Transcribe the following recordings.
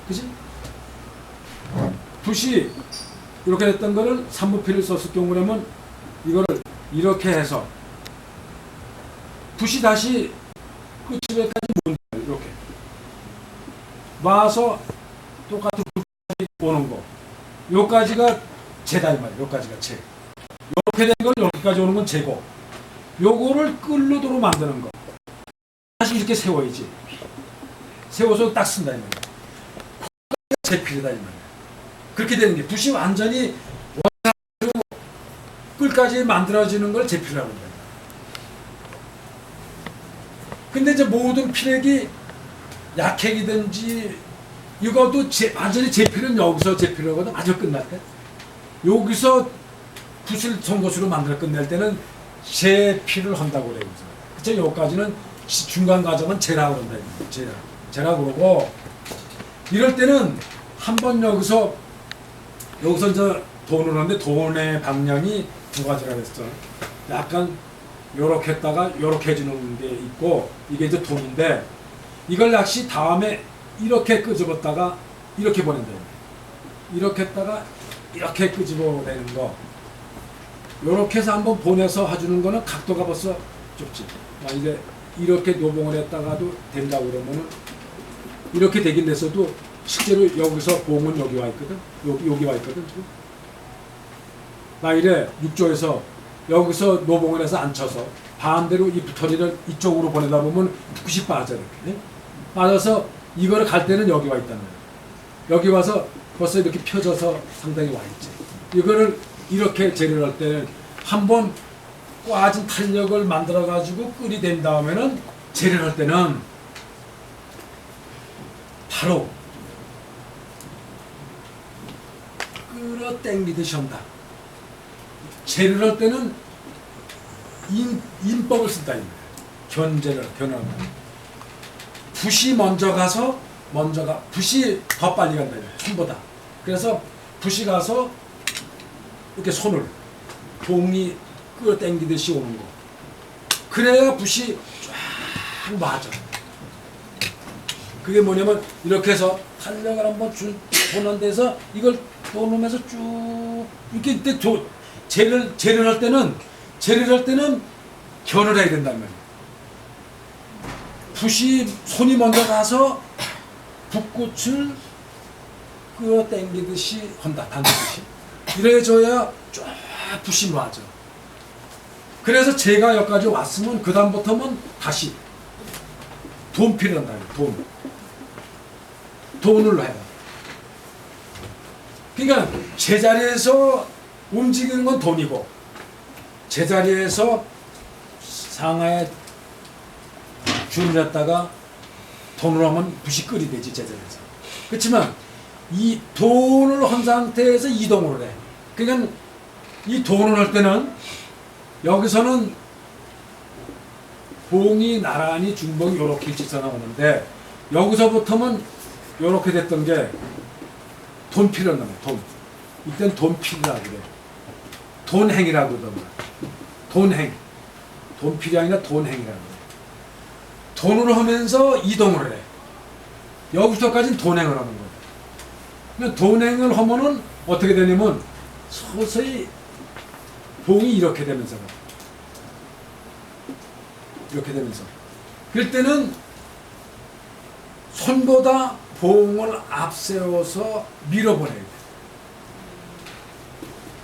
그지? 붓이 이렇게 됐던 거를 삼부필을 썼을 경우라면 이거를 이렇게 해서 붓이 다시 끝집에까지 못 이렇게 와서 똑같은 붓이 오는 거 요까지가 재다 이 말이야. 요까지가 재. 이렇게 된 걸 여기까지 오는 건 재고 요거를 끌로도로 만드는 거 다시 이렇게 세워야지. 세워서 딱 쓴다 이 말이야. 재필이다 이 말이야. 그렇게 되는 게 붓이 완전히 원상으로 끌까지 만들어지는 걸 재필이라고 합니다. 근데 이제 모든 필액이 약핵이든지 이것도 완전히 재필은 여기서 재필하거든. 완전 끝날 때 여기서 붓을 송곳으로 만들어 끝낼 때는 재필을 한다고 그래요. 그쵸? 여기까지는 중간 과정은 재라고 한다. 재라고 그러고 이럴 때는 한번 여기서 이제 돈을 하는데 돈의 방향이 두 가지가 됐어. 약간 요렇게 했다가 요렇게 해주는 게 있고 이게 이제 돈인데 이걸 역시 다음에 이렇게 끄집었다가 이렇게 보낸다. 이렇게 했다가 이렇게 끄집어내는 거 요렇게 해서 한번 보내서 해주는 거는 각도가 벌써 좁지. 이제 이렇게 노봉을 했다가도 된다고 그러면은 이렇게 되긴 됐어도 실제로 여기서 봉은 여기 와 있거든. 여기 와 있거든. 지금. 나 이래 6조에서 여기서 노봉을 해서 앉혀서 반대로 이 부터리를 이쪽으로 보내다 보면 붓이 빠져 이렇게. 빠져서 이거를 갈 때는 여기 와 있다는 거야. 여기 와서 벌써 이렇게 펴져서 상당히 와 있지. 이거를 이렇게 재료를 할 때는 한번 꽈진 탄력을 만들어 가지고 끓이 된 다음에는 재료를 할 때는 바로 끌어 당기듯이 한다. 재료를 할 때는 인법을 쓴다. 견제를 변화한다. 붓이 먼저 가서 붓이 더 빨리 간다. 손보다. 그래서 붓이 가서 이렇게 손을 봉이 끌어당기듯이 오는 거. 그래야 붓이 쫙 맞아. 그게 뭐냐면 이렇게 해서 탄력을 한번 보는 데서 이걸 도누면서 쭉 이렇게 이때 재를 할 때는 견을 해야 된다는 말이에요. 붓이 손이 먼저 가서 붓꽃을 끌어당기듯이 한다. 당기듯이. 이래줘야 쫙 붓이 맞아. 그래서 제가 여기까지 왔으면 그 다음부터는 다시 돈필을 한다. 돈을 해라. 그러니까 제자리에서 움직이는 건 돈이고 제자리에서 상하에 주문했다가 돈으로 하면 붓이 끓이 되지 제자리에서. 그렇지만 이 돈을 한 상태에서 이동을 해. 그러니까 이 돈을 할 때는 여기서는 봉이 나란히 중봉이 이렇게 일직선 나오는데 여기서부터는 이렇게 됐던 게 돈필이라는 거야. 돈. 이때는 돈필이라고 그래. 돈행이라고 그러더만. 돈행. 돈필이 아니라 돈행이라고 그래. 돈으로 하면서 이동을 해. 여기서까지는 돈행을 하는 거야. 그러니까 돈행을 하면은 어떻게 되냐면 서서히 봉이 이렇게 되면서 이렇게 되면서 그럴 때는 손보다 봉을 앞세워서 밀어버려야 돼.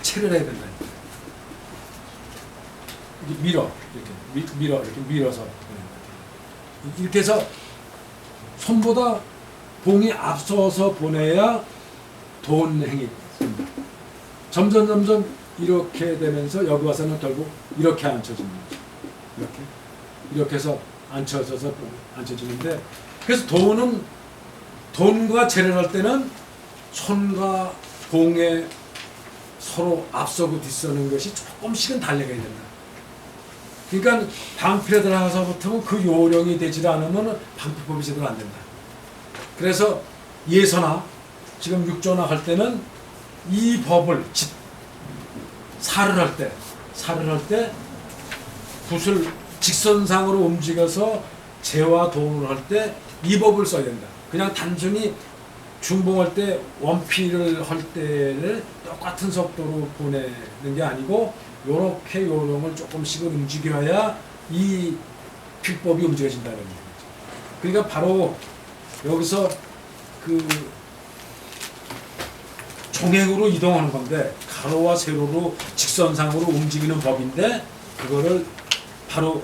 체를 해야 된다. 이렇게 이렇게 밀어서 이렇게 해서 손보다 봉이 앞서서 보내야 돈행이 됩니다. 점점 이렇게 되면서 여기 와서는 결국 이렇게 앉혀지는 거죠. 이렇게 해서 앉혀져서 앉혀지는데 그래서 돈과 재를 할 때는 손과 봉에 서로 앞서고 뒤서는 것이 조금씩은 달려가야 된다. 그러니까 방필에 들어가서부터는 그 요령이 되지 않으면 방필법이 제대로 안 된다. 그래서 예서나 지금 육조나 할 때는 이 법을 살을 할 때 붓을 직선상으로 움직여서 재와 도움을 할 때 이 법을 써야 된다. 그냥 단순히 중봉할 때 원피를 할 때를 똑같은 속도로 보내는 게 아니고 요렇게 요령을 조금씩은 움직여야 이 필법이 움직여진다는 거죠. 그러니까 바로 여기서 그 종횡으로 이동하는 건데 가로와 세로로 직선상으로 움직이는 법인데 그거를 바로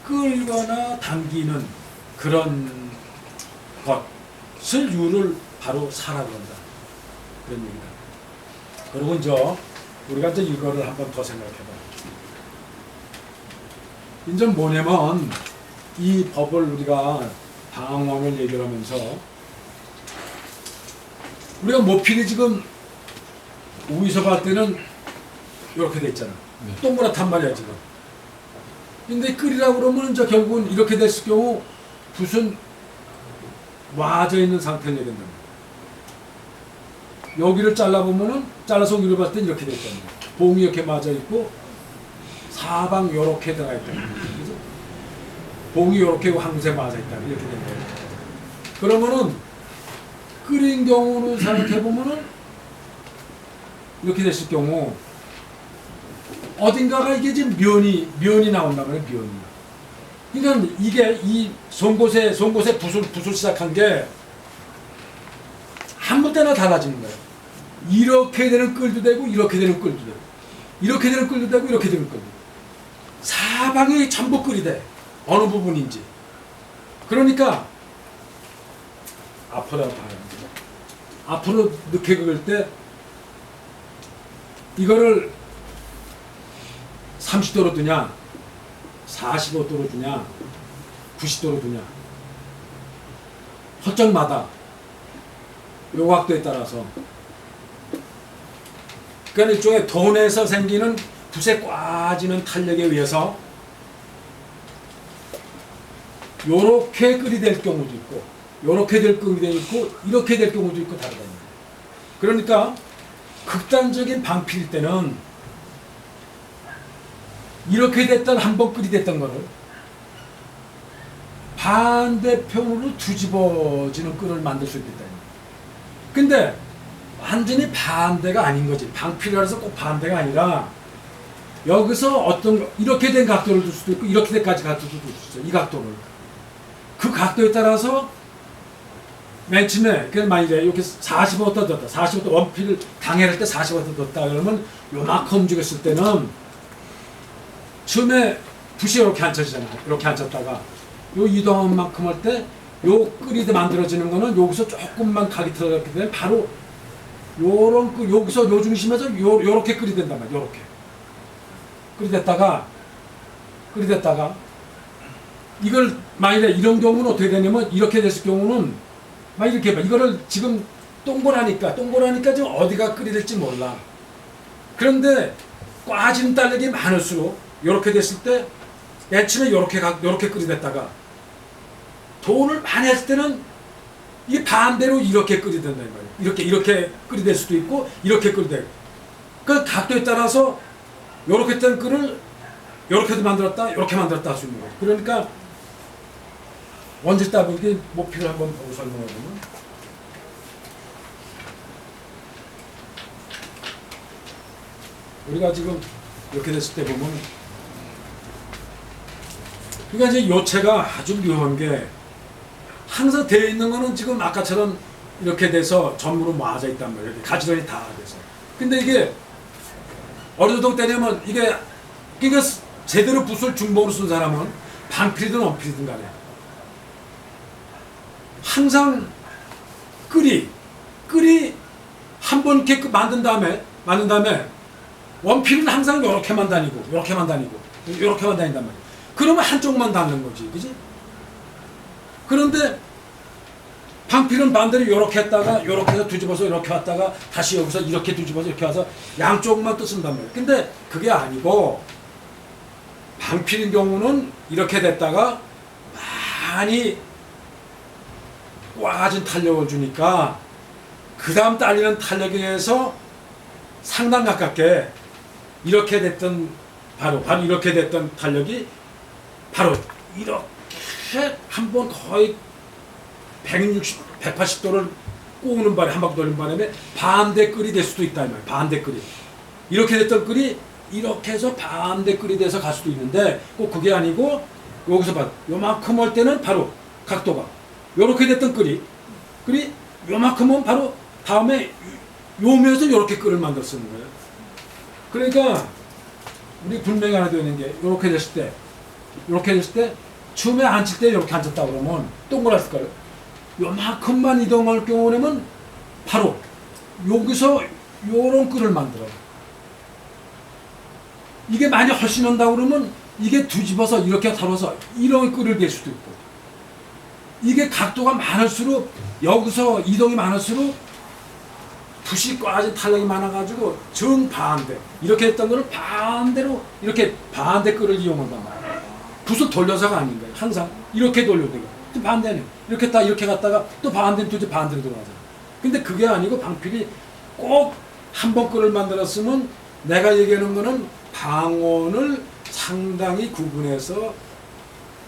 끌거나 당기는 그런 것을 유를 바로 사라 그런다. 그런 얘기다. 그리고 이제 우리가 이제 이거를 한번 더 생각해봐. 이제 뭐냐면 이 법을 우리가 방황을 얘기를 하면서 우리가 모필이 지금 위에서 봤을 때는 이렇게 돼 있잖아. 네. 동그랗단 말이야 지금. 근데 끓이라고 그러면 이제 결국은 이렇게 됐을 경우 붓은 와져 있는 상태를 얘기한다. 여기를 잘라보면은 잘라서 여기를 봤을 때 이렇게 돼 있단 말이야. 봉이 이렇게 맞아 있고 사방 요렇게 들어가 있다. 그죠? 봉이 요렇게 황새 맞아 있다. 이렇게 된 거예요. 그러면은 끓인 경우는 생각해보면은 이렇게 됐을 경우 어딘가가 이게 지금 면이 나온단 말이에요. 면이. 그러니까 이게 이 송곳에 붓을 시작한 게 아무 때나 달라지는 거예요. 이렇게 되는 끌도 되고 이렇게 되는 끌도 되고 이렇게 되는 끌도 되고 이렇게 되는 끌도 되고 사방이 전부 끌이 돼. 어느 부분인지. 그러니까 앞으로 늦게 긁을 때 이거를 30도로 두냐 45도로 두냐 90도로 두냐 설정마다 요 각도에 따라서 그러니까 일종의 돈에서 생기는 붓에 꽈지는 탄력에 의해서 요렇게 끌이 될 경우도 있고 요렇게 될 경우도 있고 이렇게 될 경우도 있고 다르다. 그러니까 극단적인 방필일 때는 이렇게 됐던 한번 끌이 됐던 거를 반대편으로 뒤집어지는 끌을 만들 수 있겠다. 근데 완전히 반대가 아닌 거지. 방필이라서 꼭 반대가 아니라 여기서 어떤 이렇게 된 각도를 둘 수도 있고 이렇게 된까지 각도도 둘 수 있어. 이 각도를. 그 각도에 따라서 맨 처음에 만약에 이렇게 45도 뒀다. 45도 원필을 당해할 때 45도 뒀다. 그러면 요만큼 움직였을 때는 처음에 붓이 이렇게 앉혀지잖아. 이렇게 앉혔다가 요 이동한 만큼 할 때 요 끌이 만들어지는 거는 여기서 조금만 각이 들어갔기 때문에 바로 요런 그 여기서 요 중심에서 요렇게 끌이 된단 말이야. 요렇게 끌이 됐다가 이걸 만약에 이런 경우는 어떻게 되냐면 이렇게 됐을 경우는 막 이렇게 봐. 이거를 지금 동그라니까 지금 어디가 끌이 될지 몰라. 그런데 꽈지는 달력이 많을수록 요렇게 됐을 때 맨 처음에 요렇게 끌이 됐다가 돈을 많이 했을 때는 이 반대로 이렇게 끌이 된다 이 말이에요. 이렇게 끌이 될 수도 있고 이렇게 끌이 되고 그 각도에 따라서 요렇게 된 끌을 요렇게도 만들었다 요렇게 만들었다 할 수 있는 거예요. 그러니까 원지 따블기 목표를 한번 보고 설명해보면 우리가 지금 이렇게 됐을 때 보면 그러니까 이제 요체가 아주 묘한 게 항상 되어 있는 거는 지금 아까처럼 이렇게 돼서 전부로 모아져 있단 말이에요. 이렇게 가지런히 다 돼서. 근데 이게 어느 정도 때냐면 이게 그러니까 제대로 붓을 중봉으로 쓴 사람은 방필이든 원필이든 간에 항상 끌이 한 번 이렇게 만든 다음에 원필은 항상 요렇게만 다니고 요렇게만 다닌단 말이에요. 그러면 한쪽만 닿는 거지, 그지? 그런데 방필은 반대로 요렇게 했다가 요렇게 해서 뒤집어서 이렇게 왔다가 다시 여기서 이렇게 뒤집어서 이렇게 와서 양쪽만 또 쓴단 말이에요. 근데 그게 아니고 방필인 경우는 이렇게 됐다가 많이 꽈진 탄력을 주니까 그 다음 딸리는 탄력에 의해서 상당 가깝게 이렇게 됐던 바로 이렇게 됐던 탄력이 바로 이렇게 한번 거의 180도를 꼬우는 바람에 한 바퀴 돌리는 바람에 반대 끌이 될 수도 있다 이 말이에요. 반대 끌이. 이렇게 됐던 끌이 이렇게 해서 반대 끌이 돼서 갈 수도 있는데 꼭 그게 아니고 여기서 봐. 요만큼 할 때는 바로 각도가 요렇게 됐던 끌이 요만큼은 바로 다음에 요면에서 요렇게 끌을 만들어 쓰는 거예요. 그러니까 우리 분명히 하나 되어 있는 게 요렇게 됐을 때 처음에 앉을 때 이렇게 앉았다 그러면 동그랗을 거예요. 요만큼만 이동할 경우에는 바로 여기서 요런 끌을 만들어. 이게 많이 헐씬한다 그러면 이게 뒤집어서 이렇게 다뤄서 이런 끌을 댈 수도 있고, 이게 각도가 많을수록 여기서 이동이 많을수록 붓이 꽈진 탄력이 많아가지고 정반대 이렇게 했던 거를 반대로 이렇게 반대 끌을 이용한단 말이에요. 붓을 돌려서가 아닌 거예요. 항상 이렇게 돌려도 돼요. 또 반대는 이렇게 했다 이렇게 갔다가 또 반대는 또 반대로 돌아가잖아요. 근데 그게 아니고 방필이 꼭 한 번 끌을 만들었으면 내가 얘기하는 거는 방원을 상당히 구분해서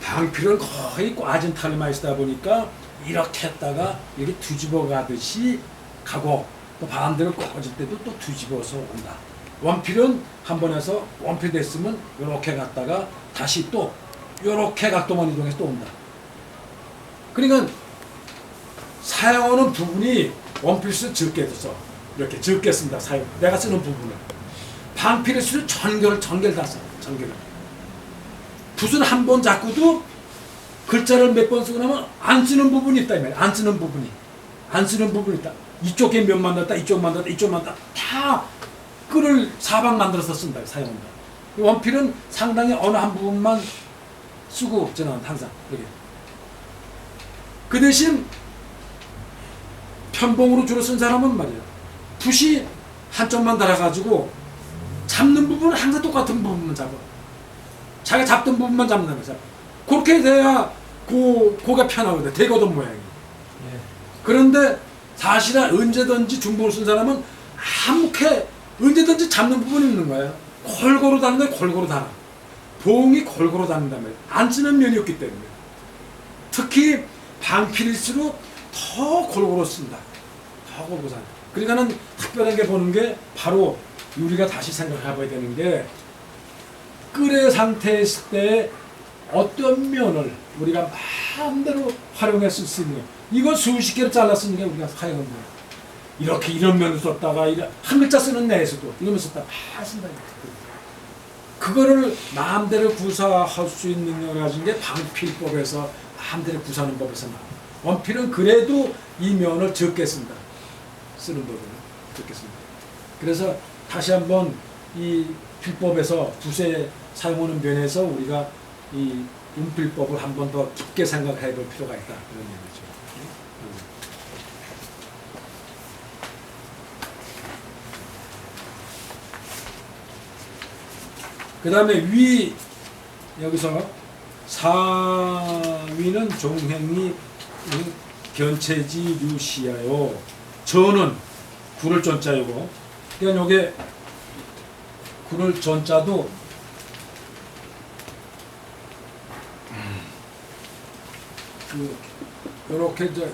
방필은 거의 꽈진 탈이 많이 쓰다 보니까 이렇게 했다가 이렇게 뒤집어 가듯이 가고 또 반대로 꺾어질 때도 또 뒤집어서 온다. 원필은 한 번 해서 원필 됐으면 이렇게 갔다가 다시 또 이렇게 각도만 이동해서 또 온다. 그러니까 사용하는 부분이 원필수 적게 써. 이렇게 적게 쓴다. 내가 쓰는 부분을. 방필수 전결 다 써. 전결을. 붓은 한 번 잡고도 글자를 몇 번 쓰고 나면 안 쓰는 부분이 있다. 이 말이야. 안 쓰는 부분이 있다. 이쪽에 몇 만들었다, 이쪽 만들었다, 이쪽 만들었다. 다 끌을 사방 만들어서 쓴다. 사용한다. 원필은 상당히 어느 한 부분만 쓰고 저는 항상 여기. 그 대신 편봉으로 주로 쓴 사람은 말이에요. 붓이 한쪽만 달아가지고 잡는 부분은 항상 똑같은 부분만 잡아. 자기가 잡던 부분만 잡는 거죠. 그렇게 돼야 고가 편하거든. 대거든 모양이. 예. 그런데 사실은 언제든지 중봉을 쓴 사람은 아무렇게 언제든지 잡는 부분이 있는 거예요. 골고루 닿는데 골고루 닿아. 봉이 골고루 닿는다면 안 쓰는 면이 없기 때문에. 특히 방필일수록 더 골고루 쓴다. 더 골고루 쓴다. 그러니까는 특별한 게 보는 게 바로 우리가 다시 생각해 봐야 되는 게 끌의 상태에 있을 때 어떤 면을 우리가 마음대로 활용했을 수 있는 이거 수십 개를 잘랐으는 게 우리가 사용한 거예요. 이렇게 이런 면을 썼다가 한 글자 쓰는 내에서도 이런 면 썼다가 다 쓴다. 그거를 마음대로 구사할 수 있는 능력을 가진 게 방필법에서 마음대로 구사하는 법에서 나와요. 원필은 그래도 이 면을 적게 쓴다. 쓰는 법을 적게 씁니다. 그래서 다시 한번 이 필법에서 붓에 사용하는 면에서 우리가 이 운필법을 한 번 더 깊게 생각해 볼 필요가 있다. 그런 얘기죠. 그 다음에 위, 여기서 사위는 종행이 견체지 유시하요. 저는 구를 전자이고, 그러니까 요게 구를 전자도 요렇게 이제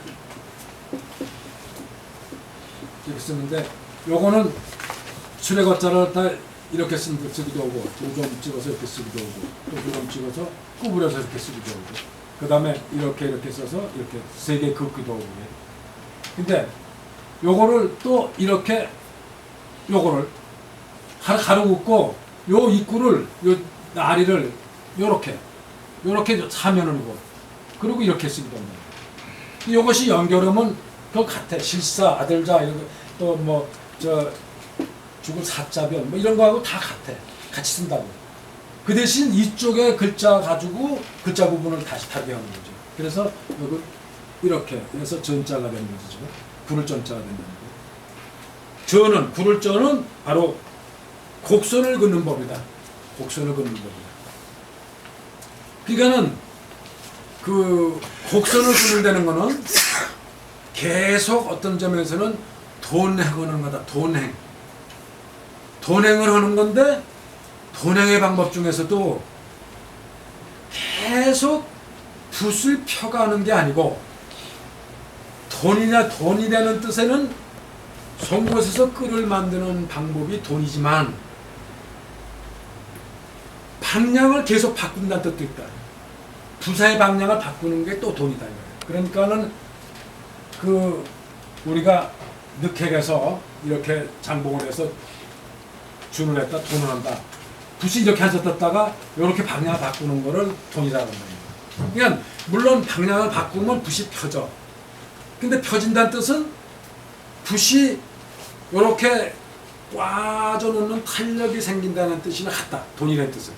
이렇게 쓰는데, 요거는 수레거자를 다 이렇게 쓰기도 하고, 두 점 찍어서 이렇게 쓰기도 하고, 또 두 점 찍어서 구부려서 이렇게 쓰기도 하고, 그 다음에 이렇게 써서 이렇게 세 개 긋기도 하고. 근데 요거를 또 이렇게 요거를 가로 긋고 요 입구를 요 나리를 요렇게 사면으로 그리고 이렇게 쓰기도 합니다. 이것이 연결하면 그 같아. 실사, 아들자, 또 뭐 죽을 사자변 뭐 이런 거하고 다 같아. 같이 쓴다고. 그 대신 이쪽에 글자 가지고 글자 부분을 다시 다르게 하는 거죠. 그래서 요거 이렇게 해서 전자가 되는 거죠. 구를 전자가 된다는 거예요. 저는 구를 저는 바로 곡선을 긋는 법이다. 곡선을 긋는 법이다. 그러니까는 그 곡선을 긋는다는 거는 계속 어떤 점에서는 돈행하는 거다. 돈행을 하는 건데 돈행의 방법 중에서도 계속 붓을 펴가는 게 아니고 돈이라는 뜻에는 송곳에서 끈을 만드는 방법이 돈이지만 방향을 계속 바꾼다는 뜻도 있다. 부사의 방향을 바꾸는 게 또 돈이다. 그러니까는 우리가 늑핵에서 이렇게 장봉을 해서 준을 했다, 돈을 한다. 붓이 이렇게 앉았다가 이렇게 방향을 바꾸는 거를 돈이라고 한다. 그러니까 물론 방향을 바꾸면 붓이 펴져. 근데 펴진다는 뜻은 붓이 이렇게 꽈져놓는 탄력이 생긴다는 뜻이나 같다. 돈이라는 뜻은.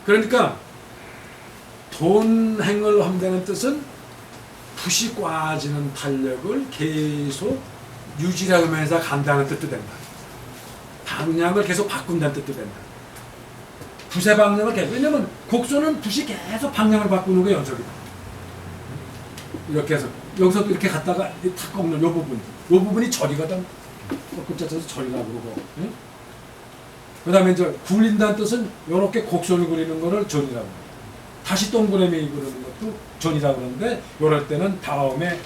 그러니까 돈행을 한다는 뜻은 붓이 꽈지는 탄력을 계속 유지하면서 간다는 뜻도 된다. 방향을 계속 바꾼다는 뜻도 된다. 붓의 방향을 계속. 왜냐면 곡선은 붓이 계속 방향을 바꾸는 게 연속이다. 이렇게 해서 여기서도 이렇게 갔다가 탁 꺾는 요 부분이 절이거든. 꺾을 짜서 절이라고 그러고. 응? 그 다음에 이제 굴린다는 뜻은 이렇게 곡선을 그리는 거를 전이라고 해요. 다시 동그라미 그리는 것도 전이라고 그러는데 이럴 때는 다음에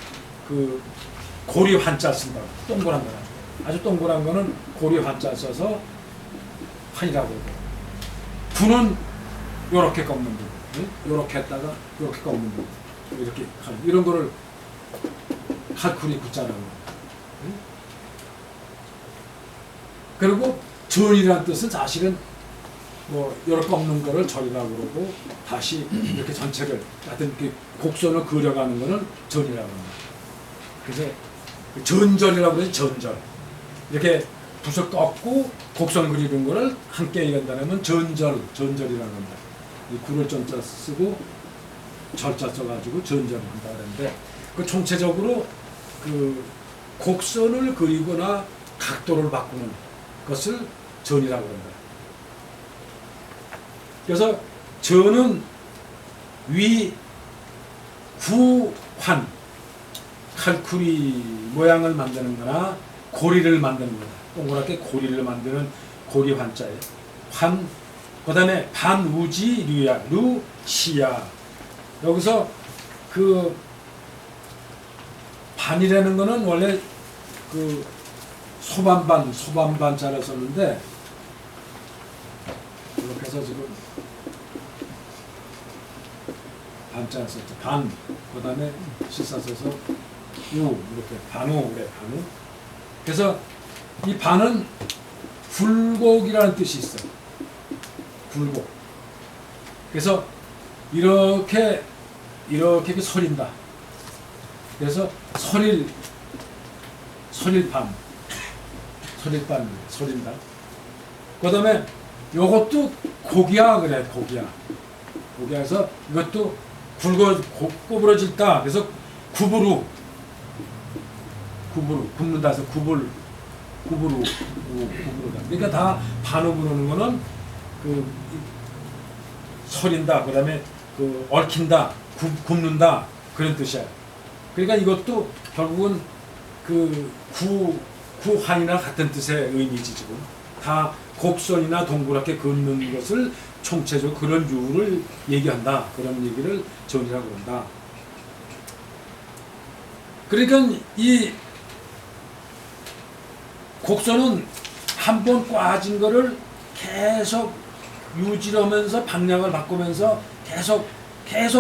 고리 환자 쓴다고. 동그란 거라. 아주 동그란 거는 고리 환자 써서 환이라고 그러고. 구는 이렇게 꺾는 부분. 이렇게 했다가 이렇게 꺾는 부분. 이렇게 이런 거를 칼쿠리 구자라고 해요. 그리고 전이라는 뜻은 사실은 이렇게 꺾는 거를 절이라고 그러고 다시 이렇게 전체를 하여튼 이렇게 곡선을 그려가는 거는 전이라고 합니다. 그래서 전절이라고 그러지. 전절. 이렇게 붓을 꺾고 곡선 그리는 거를 함께 얘기한다면 전절이라고 합니다. 이 구를 전자 쓰고 절자 써가지고 전절을 한다 그랬는데 총체적으로 곡선을 그리거나 각도를 바꾸는 것을 전이라고 한다. 그래서 전은 위, 구, 환, 칼쿠리 모양을 만드는 거나 고리를 만드는 거다. 동그랗게 고리를 만드는 고리 환자예요. 환, 그 다음에 반우지 류야, 루, 시야. 여기서 반이라는 거는 원래 소반자를 썼는데 이렇게 해서 지금 반자를 썼죠. 반, 그 다음에 실사 써서 우, 이렇게 반우, 그래, 반우. 그래서 이 반은 굴곡이라는 뜻이 있어요. 굴곡. 그래서 이렇게 서린다. 그래서 서릴반, 서린다. 그 다음에 요것도 고기야 그래, 고기야. 고기야에서 이것도 구부러질다. 그래서 굽는다. 해서 구부르다. 그러니까 다 반음 부르는 거는 서린다. 그 다음에 얽힌다. 굽는다. 그런 뜻이야. 그러니까 이것도 결국은 구환이나 같은 뜻의 의미지 지금. 다 곡선이나 동그랗게 긋는 것을 총체적으로 그런 유를 얘기한다. 그런 얘기를 전이라고 한다. 그러니까 이 곡선은 한번 꽈진 거를 계속 유지하면서 방향을 바꾸면서 계속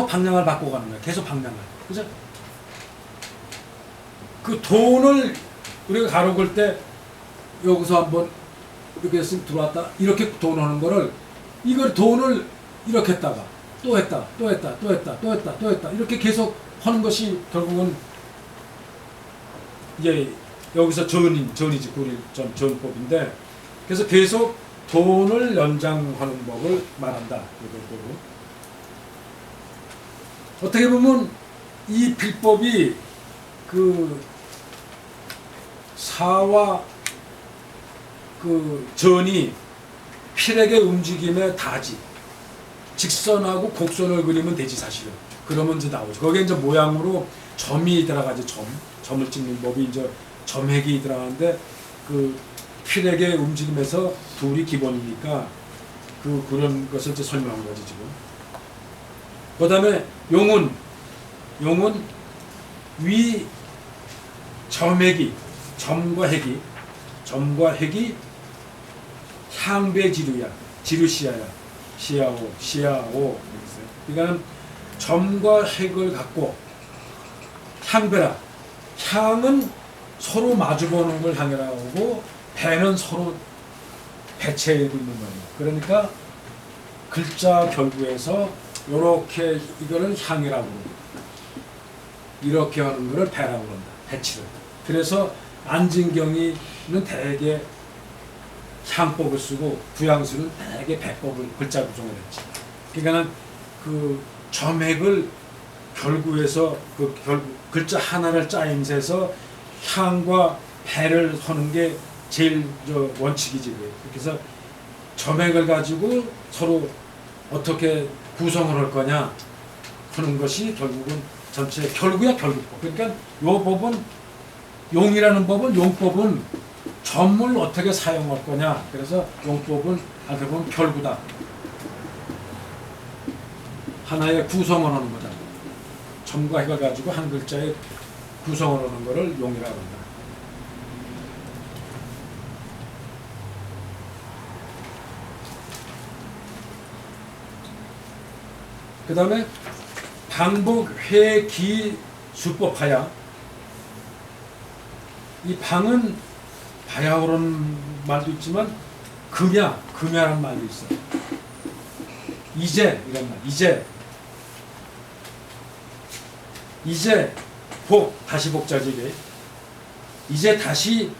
방향을 바꿔가는 거야. 계속 방향을. 그죠? 그 돈을 우리가 가로 걸 때 여기서 한번 이렇게 들어왔다 이렇게 돈 하는 거를 이걸 돈을 이렇게 했다가 또 했다 이렇게 계속 하는 것이 결국은 이제 여기서 전이지 전법인데 그래서 계속 돈을 연장하는 법을 말한다. 어떻게 보면 이 빌법이 사와 전이 필액의 움직임의 다지 직선하고 곡선을 그리면 되지 사실은. 그러면 이제 나오죠. 거기에 이제 모양으로 점이 들어가죠. 점을 찍는 법이 이제 점획이 들어가는데 필액의 움직임에서 둘이 기본이니까 그런 것을 이제 설명한 거지 지금. 그 다음에 용은 위, 점핵이, 점과 핵이 향배지류야. 지류시야야. 시야오, 시야오. 그러니까 점과 핵을 갖고 향배라. 향은 서로 마주보는 걸 향이라고 하고 배는 서로 배체하고 있는 거예요. 그러니까 글자 결구에서 이렇게 이거는 향이라고 이렇게 하는 거를 배라고 한다. 배치를. 그래서 안진경이는 대개 향법을 쓰고 부양수는 대개 배법을 글자 구성을 했지. 그러니까는 그 점액을 결구에서 글자 하나를 짜임새서 향과 배를 하는 게 제일 원칙이지. 그래서 점액을 가지고 서로 어떻게 구성을 할 거냐 하는 것이 결국은 전체 결구야 결구법. 그러니까 요 법은 용이라는 법은 용법은 점을 어떻게 사용할 거냐. 그래서 용법은 알고 보면 결구다. 하나의 구성을 하는 거다. 점과 해가 가지고 한 글자에 구성을 하는 거를 용이라고 한다. 그 다음에 방북 회기 수법하야. 이 방은 바야오라는 말도 있지만 금야라는 말도 있어. 이제 이런 말. 이제 다시 복자지게. 이제 다시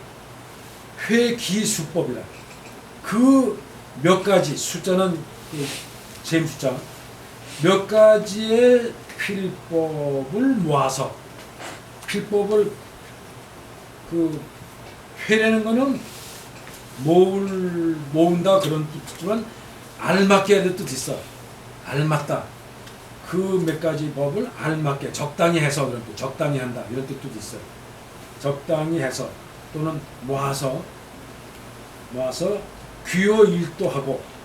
회기수법이라. 그 몇 가지 숫자는 셈 숫자. 몇 가지의 필법을 모아서 필법을 회라는 거는 모은다 그런 뜻이지만 알맞게 하는 뜻이 있어. 알맞다. 그 몇 가지 법을 알맞게 적당히 해서 그런 뜻, 적당히 한다 이런 뜻도 있어요. 적당히 해서 또는 모아서 귀요일도하고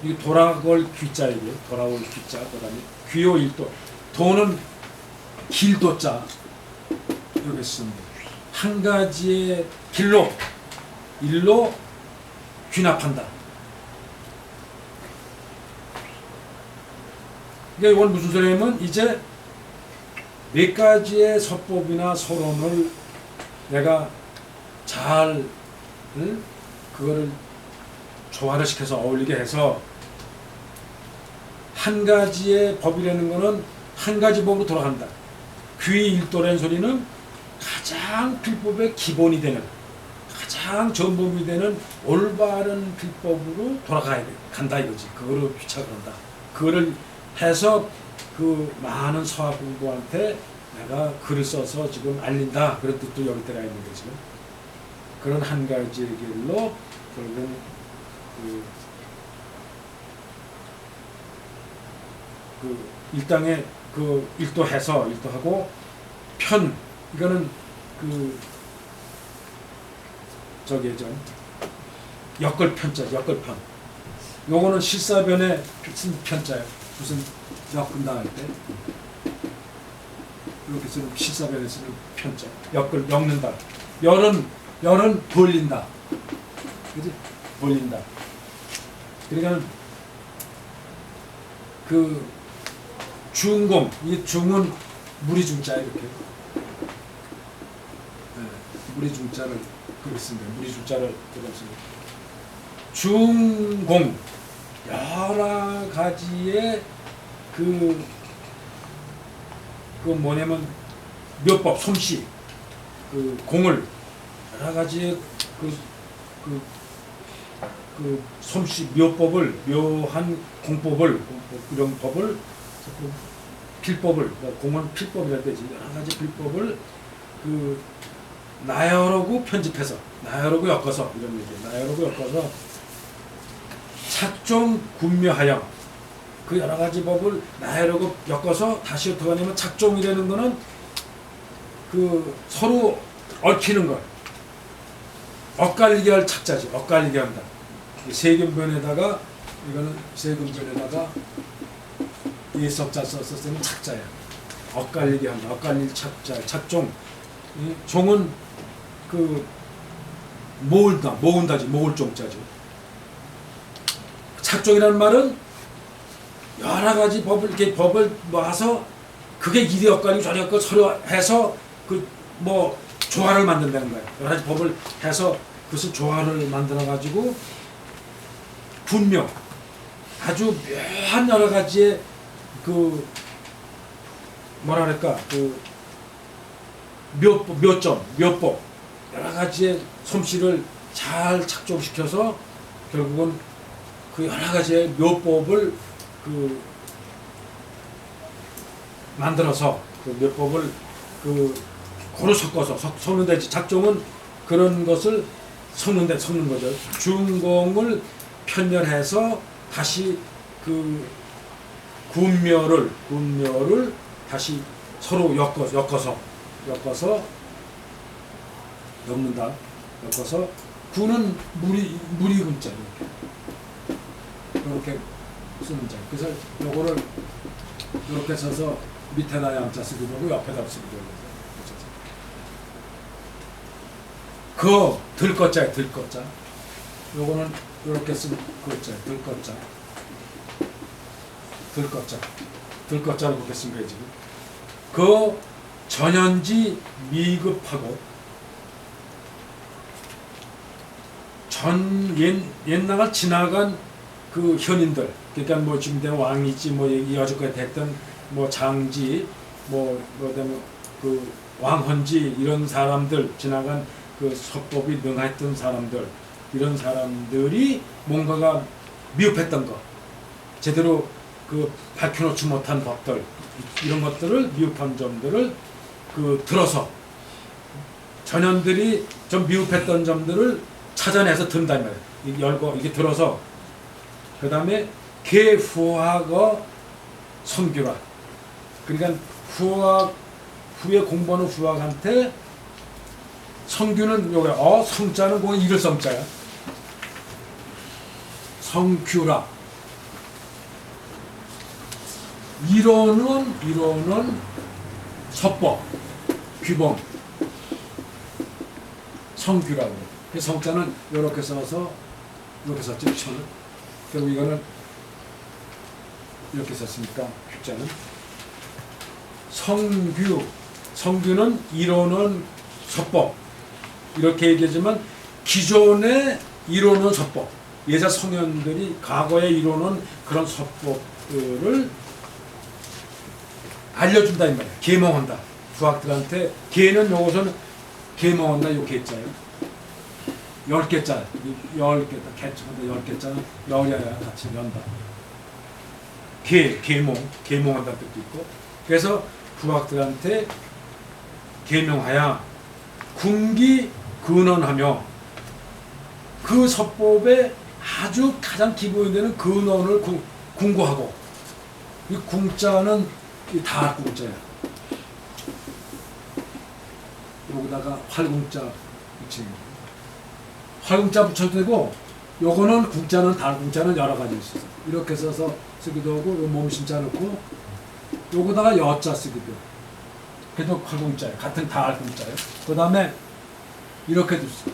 이 돌아올 귀자 이게 돌아올 귀자 그다음에 귀요일도 도는 길도자 이렇게 씁니다. 한 가지의 일로 귀납한다. 이게 이건 무슨 소리냐면 이제 몇 가지의 서법이나 서론을 내가 잘 그거를 조화를 시켜서 어울리게 해서 한 가지의 법이라는 거는 한 가지 법으로 돌아간다. 귀일도라는 소리는 가장 필법의 기본이 되는 가장 전범이 되는 올바른 필법으로 간다 이거지. 그거를 귀착을 한다. 그거를 해서 그 많은 서학 공부한테 내가 글을 써서 지금 알린다. 그런 뜻도 여기 들어가 있는 거지. 그런 한 가지의 길로 결국은 일당에 일도하고 편 이거는 엮을편자 엮을편 요거는 실사변에 쓴 편자예요. 무슨 엮은다 할 때 이렇게 쓰는 실사변에 쓰는 편자 엮는다. 열은 돌린다. 그지? 돌린다. 그러니까 중공 이 중은 무리 중자 이렇게 무리 중자를 그렸습니다. 무리 중자를 그렸습니다. 중공 여러 가지의 뭐냐면 묘법 솜씨 공을 여러 가지의 솜씨 묘법을 묘한 공법을 이런 법을 필법을 공은 필법이라 되지 여러 가지 필법을 나열하고 편집해서 나열하고 엮어서 이런 얘기예요. 나열하고 엮어서 착종 군묘하여 그 여러 가지 법을 나열하고 엮어서 다시 어떻게 하냐면 착종이라는 거는 서로 얽히는 것 엇갈리게 할 착자지. 엇갈리게 한다. 세균변에다가 이거는 세균변에다가 예석자 썼으면 착자야. 엇갈리게 한다. 엇갈릴 착자, 착종. 이 종은 그 모은다지, 모을 종자지. 착종이라는 말은 여러 가지 법을 모아서 그게 이리 엇갈리고 저리 엇갈리고 서로 해서 그 뭐 조화를 만든다는 거예요. 여러 가지 법을 해서 그것을 조화를 만들어 가지고 분명 아주 묘한 여러 가지의 그 뭐라 그럴까 그 묘법 여러 가지의 솜씨를 잘 착종시켜서 결국은 그 여러 가지의 묘법을 그 만들어서 그 묘법을 그 고루 섞어서 섞는 데지. 작종은 그런 것을 섞는 거죠. 중공을 편렬해서 다시 그 군묘를 다시 서로 엮어서 엮는다. 엮어서 구는 무리 군자 이렇게 쓰는 자. 그래서 요거를 이렇게 써서 밑에다 양자 쓰기도 하고 옆에다 쓰기도 하고. 그 들것자야 들것자. 요거는 이렇게 쓴 것자 들것자를 그렇게 쓴 거예요 지금. 그 전현지 미급하고 옛날 지나간 그 현인들, 그러니까 뭐 지금 되는 왕이지 뭐 여지까지 됐던 뭐 장지 그다음에 그 왕헌지 이런 사람들 지나간 그 서법이 능했던 사람들 이런 사람들이 뭔가가 미흡했던 거 제대로 그 밝혀놓지 못한 법들 이런 것들을 미흡한 점들을 그 들어서 전현들이 좀 미흡했던 점들을 찾아내서 든단 말이에요. 이게 열고 이게 들어서 그 다음에 개후학어 선규라. 그러니까 후에 공부하는 후학한테 성규는 요게 성자는 그건 이를 성자야. 성규라. 이론은 서법, 규범, 성규라고. 그 성자는 이렇게 써서 이렇게 썼죠. 그리고 이거는 이렇게 썼으니까 규자는 성규는 이론은 서법 이렇게 얘기하지만 기존의 이론은 서법 예자 성현들이 과거에 이론은 그런 서법들을 알려준다 이 말이야. 계몽한다. 부학들한테 계는 요것은 계몽한다 요 계자예요. 10개짜, 10개다. 개처인데 10개짜는 열야야 같이 연다. 계몽한다는 뜻도 있고. 그래서 부학들한테 계명하야 군기 근언하며 그 서법에 아주 가장 기본이 되는 근언을 궁구하고 이 궁자는 다 궁자야. 여기다가 활궁자 붙이는 거예요. 활궁자 붙여도 되고 요거는 궁자는 다 궁자는 여러 가지 있어요. 이렇게 써서 쓰기도 하고 요 몸심자 넣고 요거다가 여자 쓰기도 해요. 그래도 활궁자예요. 같은 다 활궁자예요. 그 다음에 이렇게도 써.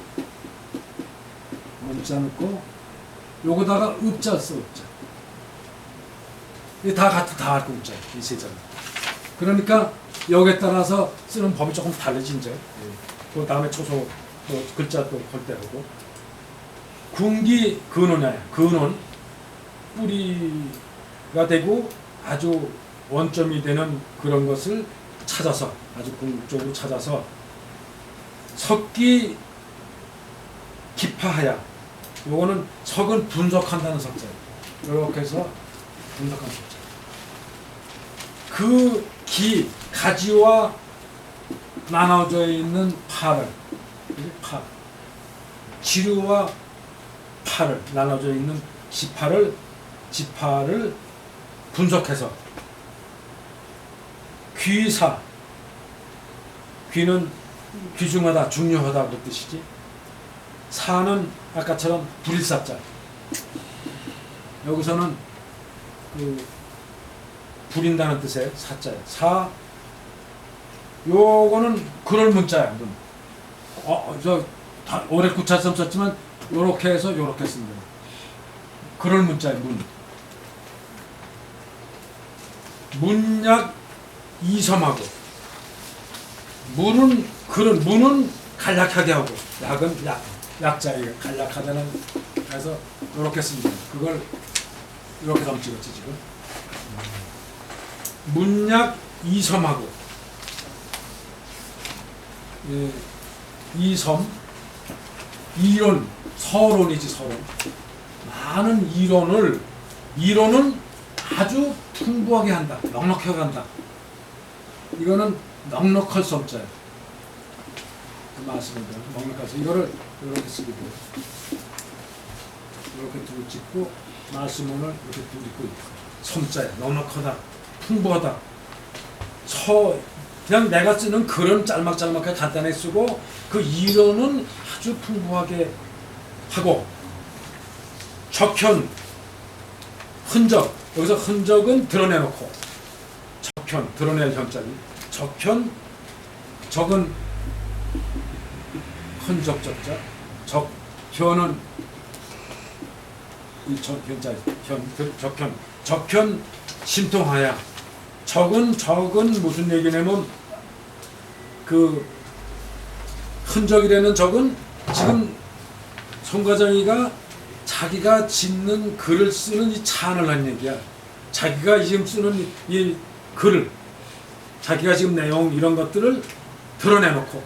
몸자 넣고 요거다가 읍자 써. 읍자. 이게 다 같은 다 활궁자예요. 이 세 자는. 그러니까 여기에 따라서 쓰는 법이 조금 다르지 이제. 그 다음에 초소 또 글자 또 걸 때 하고. 군기 근원이야. 근원 뿌리가 되고 아주 원점이 되는 그런 것을 찾아서 아주 궁극적으로 찾아서 석기 기파하야. 요거는 석은 분석한다는 석자예요. 이렇게 해서 분석한 석자. 그 가지와 나눠져 있는 파를 지류와 파를 나눠져 있는 지파를 분석해서 귀는 귀중하다 중요하다 그 뜻이지. 사는 아까처럼 불일사자. 여기서는 그 부린다는 뜻의 사자예요. 요거는 그럴 문자야. 오래 구차점 썼지만 요렇게 해서 요렇게 씁니다. 그럴 문자야. 문약 이섬하고 문은 간략하게 하고 약은 약자예요. 간략하다는 그래서 요렇게 씁니다. 그걸 이렇게 점 찍었지 지금. 문약 이섬하고 이섬 이론 서론이지 서론. 많은 이론은 아주 풍부하게 한다. 넉넉하게 한다. 이거는 넉넉할 섬자예요. 그 말씀을 넉넉해서 이거를 이렇게 쓰게 돼요. 이렇게 두고 찍고 말씀문을 이렇게 두고 있고 섬자예요. 넉넉하다. 풍부하다. 그냥 내가 쓰는 글은 짤막짤막하게 간단하게 쓰고 그 이론은 아주 풍부하게 하고 적현, 흔적 여기서 흔적은 드러내놓고 적현, 드러낼 현자리 적현, 적은 흔적 적자 적현은 이 현자 적현 심통하야 적은 무슨 얘기냐면 그 흔적이라는 적은 지금 송가정이가 자기가 짓는 글을 쓰는 이 찬을 한 얘기야. 자기가 지금 쓰는 이 글을 자기가 지금 내용 이런 것들을 드러내놓고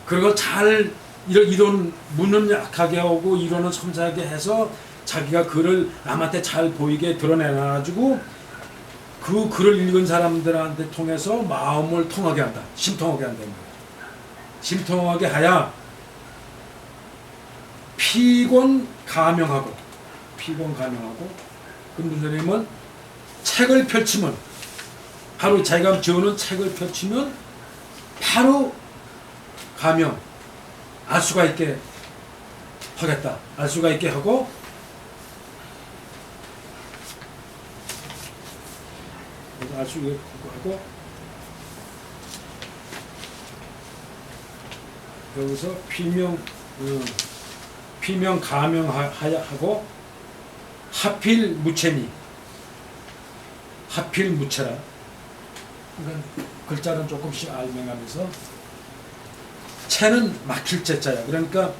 그리고 잘 이론 문은 약하게 하고 이론은 섬세하게 해서 자기가 글을 남한테 잘 보이게 드러내가지고 그 글을 읽은 사람들한테 통해서 마음을 통하게 한다. 심통하게 한다. 심통하게 하야 피곤 가명하고 근무선생님은 책을 펼치면 바로 자기가 지어놓은 책을 펼치면 바로 가명 알 수가 있게 하겠다. 알 수가 있게 하고 알 수 있게 하고 여기서 피명 가명하고 하필 무체니 하필 무체라 그러니까 글자는 조금씩 알맹하면서 체는 막힐 체자야. 그러니까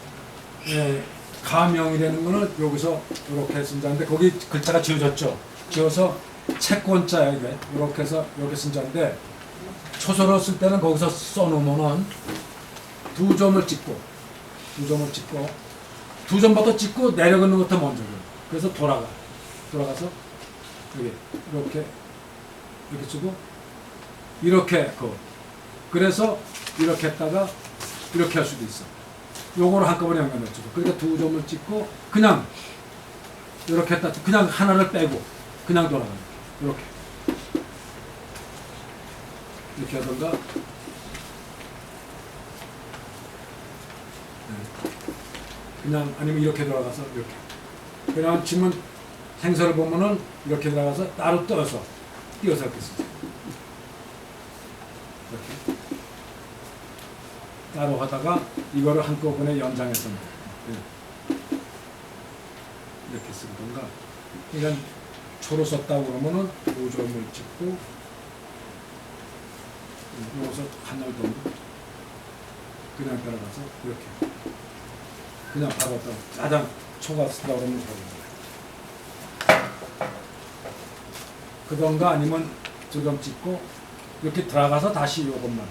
가명이라는 거는 여기서 이렇게 쓴다는데 거기 글자가 지어졌죠. 지어서 채권자야 이게 이렇게 해서 이렇게 쓴 자인데 초소로 쓸 때는 거기서 써놓으면은 두 점을 찍고 두 점부터 찍고 내려가는 것부터 먼저 그래서 돌아가서 이렇게 쓰고 이렇게 그래서 이렇게 했다가 이렇게 할 수도 있어. 요거를 한꺼번에 연결해주고 그러니까 두 점을 찍고 그냥 이렇게 했다 그냥 하나를 빼고 그냥 돌아가는 이렇게 하던가 그냥 아니면 이렇게 돌아가서 이렇게 그냥 지문 행서를 보면은 이렇게 들어가서 따로 띄어서 이렇게 쓰죠. 이렇게 따로 하다가 이거를 한꺼번에 연장해서 이렇게 쓰던가 그냥 초로 썼다고 그러면은 5점을 찍고 여기서 하나를 더 그냥 들어가서 이렇게 그냥 바로 가장 초가 쓰다고 그러면 바로 그던가 아니면 2점 찍고 이렇게 들어가서 다시 이것만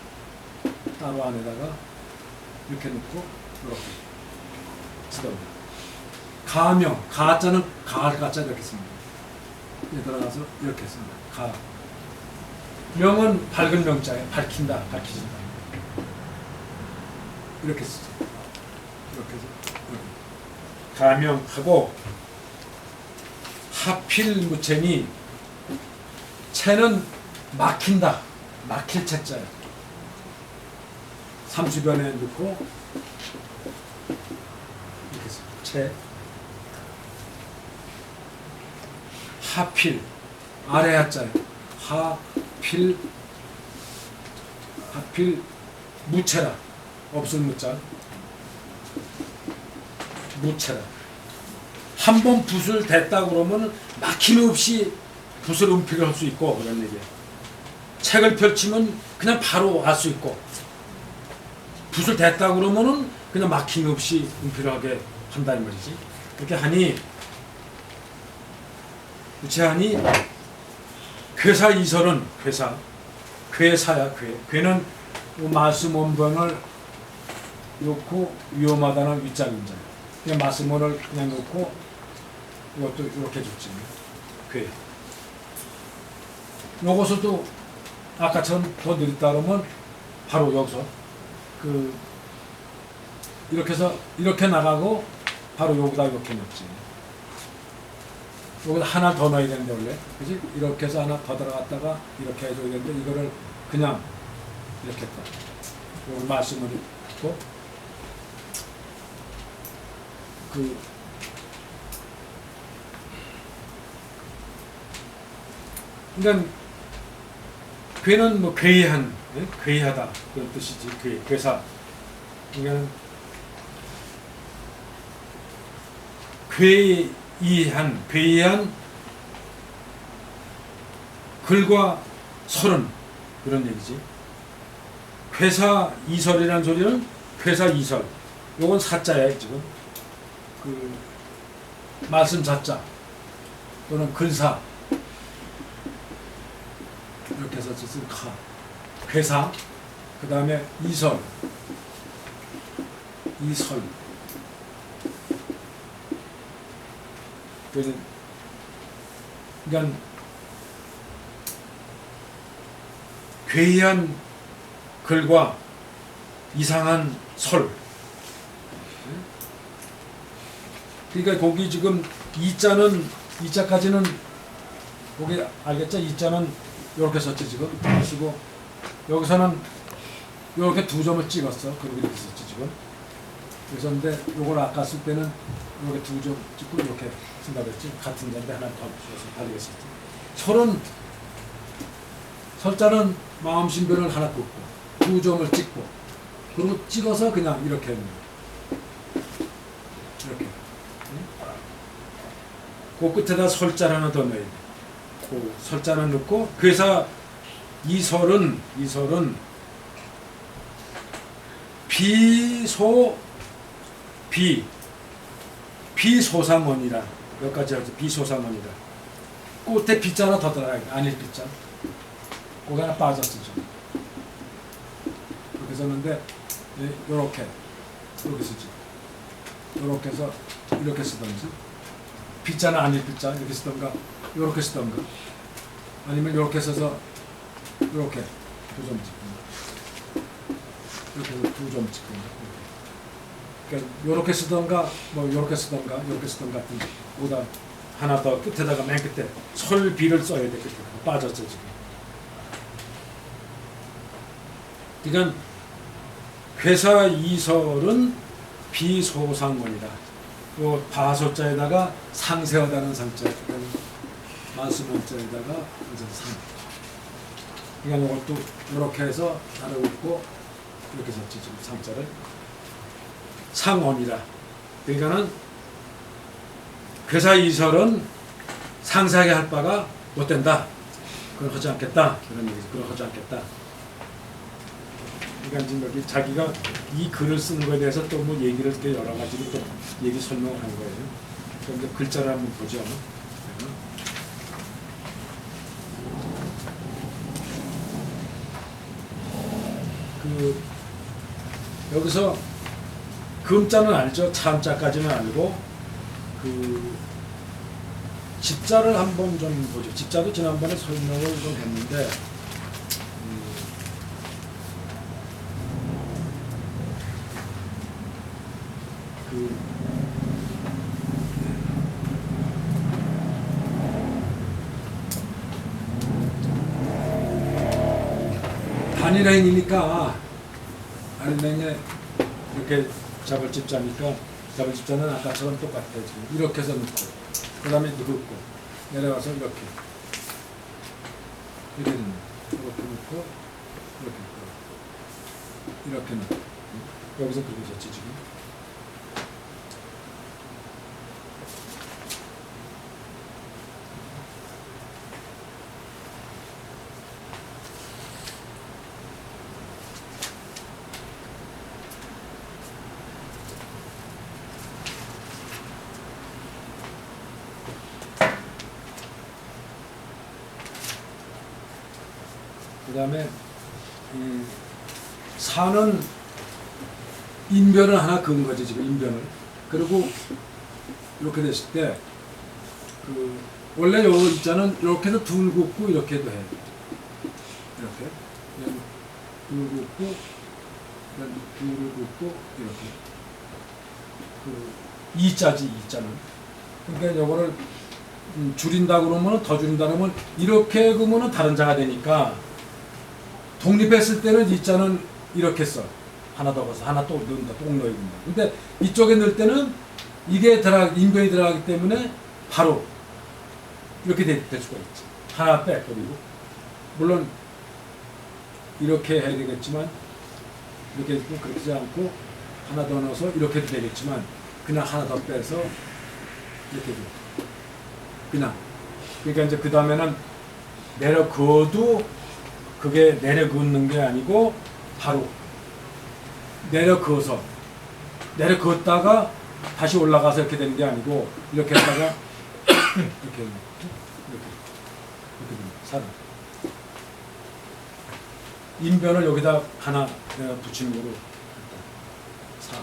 따로 안에다가 이렇게 넣고 이렇게 쓰던가 가명 가자는 가을 가자 이렇게 씁니다. 들어가서 이렇게 씁니다. 가 명은 밝은 명자예요. 밝힌다, 밝히진다. 이렇게 쓰죠. 이렇게 해서 가명하고 하필 무체니 체는 막힌다, 막힐 체자예요. 삼수변에 넣고 이렇게 씁니다. 체 하필 아래 하자예요. 하필 하필 무채라. 없을 무자. 무채라. 한 번 붓을 댔다 그러면 막힘없이 붓을 은필을 할 수 있고 그런 얘기예요. 책을 펼치면 그냥 바로 알 수 있고 붓을 댔다 그러면은 그냥 막힘없이 은필하게 한다는 말이지. 그렇게 하니 우체하니 괴사 이설은 괴사야 괴. 괴는 말씀 원본을 놓고 위험하다는 위장입니다. 그냥 말씀 원을 그냥 놓고 이것도 이렇게 줬지. 괴. 요것도 아까처럼 더 느렸다 그러면 바로 여기서 이렇게 해서 이렇게 나가고 바로 여기다 이렇게 넣지. 여기다 하나 더 넣어야 되는데 원래 그지? 이렇게 해서 하나 더 들어갔다가 이렇게 해줘야 되는데 이거를 그냥 이렇게 했다. 요걸 말씀을 있고 그러니까 괴는 뭐 괴이한, 괴이하다 그런 뜻이지. 괴사. 그러니까 괴이한 글과 설은 그런 얘기지. 괴사 이설이라는 소리는 괴사 이설. 요건 사자야 지금. 말씀 자자 또는 글사 이렇게 해서 쓴 가. 괴사. 그 다음에 이설. 그러니까 괴이한 글과 이상한 설. 그러니까 거기 지금 이자까지는 거기 알겠죠? 이자는 이렇게 썼지 지금. 쓰고 여기서는 이렇게 두 점을 찍었어. 그리고 이렇게 썼지 지금. 그래서 근데 요걸 아까 쓸 때는 이렇게 두 점 찍고 이렇게 쓴다고 했지. 같은 자인데 하나 더 써서 다르게 썼지. 설자는 마음신변을 하나 긋고 두 점을 찍고 그리고 찍어서 그냥 이렇게 했는 거야. 이렇게. 그 끝에다 설자를 하나 더 넣어야 돼. 그 설자는 넣고 그래서 이설은 비소상원이라 몇 가지 하죠. 비소상원이라 끝에 비자 하나 더 들어가야 돼. 아닐 비자. 거기 하나 빠졌어 좀. 그렇게 썼는데 요렇게 쓰지. 요렇게 해서 이렇게 쓰던지 비자는 아닐 비자 이렇게 쓰던가 요렇게 쓰던가 아니면 요렇게 써서 요렇게 두 점 찍던가 이렇게 해서 두 점 찍던가 그러니까 요렇게 쓰던가 뭐 요렇게 쓰던가 같은 보다 하나 더 끝에다가 맨 끝에 설비를 써야 돼. 끝에 빠졌죠 지금. 그러니까 괴사 이설은 비소상원이다. 요 바소자에다가 상세하다는 상자, 만수문자에다가 이제 상. 그러니까 이것도 이렇게 해서 하나 웃고 이렇게 썼지 지금 상자를 상원이라. 그러니까는 괴사 이설은 상세하게 할 바가 못 된다. 그건 하지 않겠다. 그런 얘기죠. 그건 하지 않겠다. 그러니까 지금 여기 자기가 이 글을 쓰는 거에 대해서 또 뭐 얘기를 이렇게 여러 가지로 또 얘기 설명을 한 거예요. 그런데 글자를 한번 보죠. 여기서 금자는 알죠? 참자까지는 알고 집자를 한번 좀 보죠. 집자도 지난번에 설명을 좀 했는데 단일행이니까 단일행에 이렇게 자벌집자니까 자벌집자는 아까처럼 똑같아요. 지금 이렇게 해서 넣고 그 다음에 넣고 내려가서 이렇게 넣고 이렇게 넣고 이렇게 넣고 이렇게는 여기서 그려졌지 지금. 그 다음에 사는 인변을 하나 그은 거지 지금 인변을. 그리고 이렇게 됐을 때 그 원래 요 입자는 이렇게 해서 둘 긋고 이렇게도 해. 이렇게 그냥 둘 긋고 그냥 둘을 긋고 이렇게 그 이자지 이자는. 그러니까 요거를 줄인다 그러면 더 줄인다 그러면 이렇게 그으면 다른 자가 되니까 독립했을 때는 이자는 이렇게 써. 하나 더 넣어서 하나 또 넣는다. 또 넣어야 된다. 근데 이쪽에 넣을 때는 이게 인변이 들어가기 때문에 바로 이렇게 될 수가 있지. 하나 빼버리고. 물론 이렇게 해야 되겠지만 이렇게 해도 그렇지 않고 하나 더 넣어서 이렇게 해도 되겠지만 그냥 하나 더 빼서 이렇게 돼. 그냥. 그러니까 이제 그 다음에는 내려 그어도 그게 내려 그었는 게 아니고 바로 내려 그어서 내려 그었다가 다시 올라가서 이렇게 되는 게 아니고 이렇게 했다가 이렇게 됩니다. 사람 인변을 여기다 하나 내가 붙이는 거로 사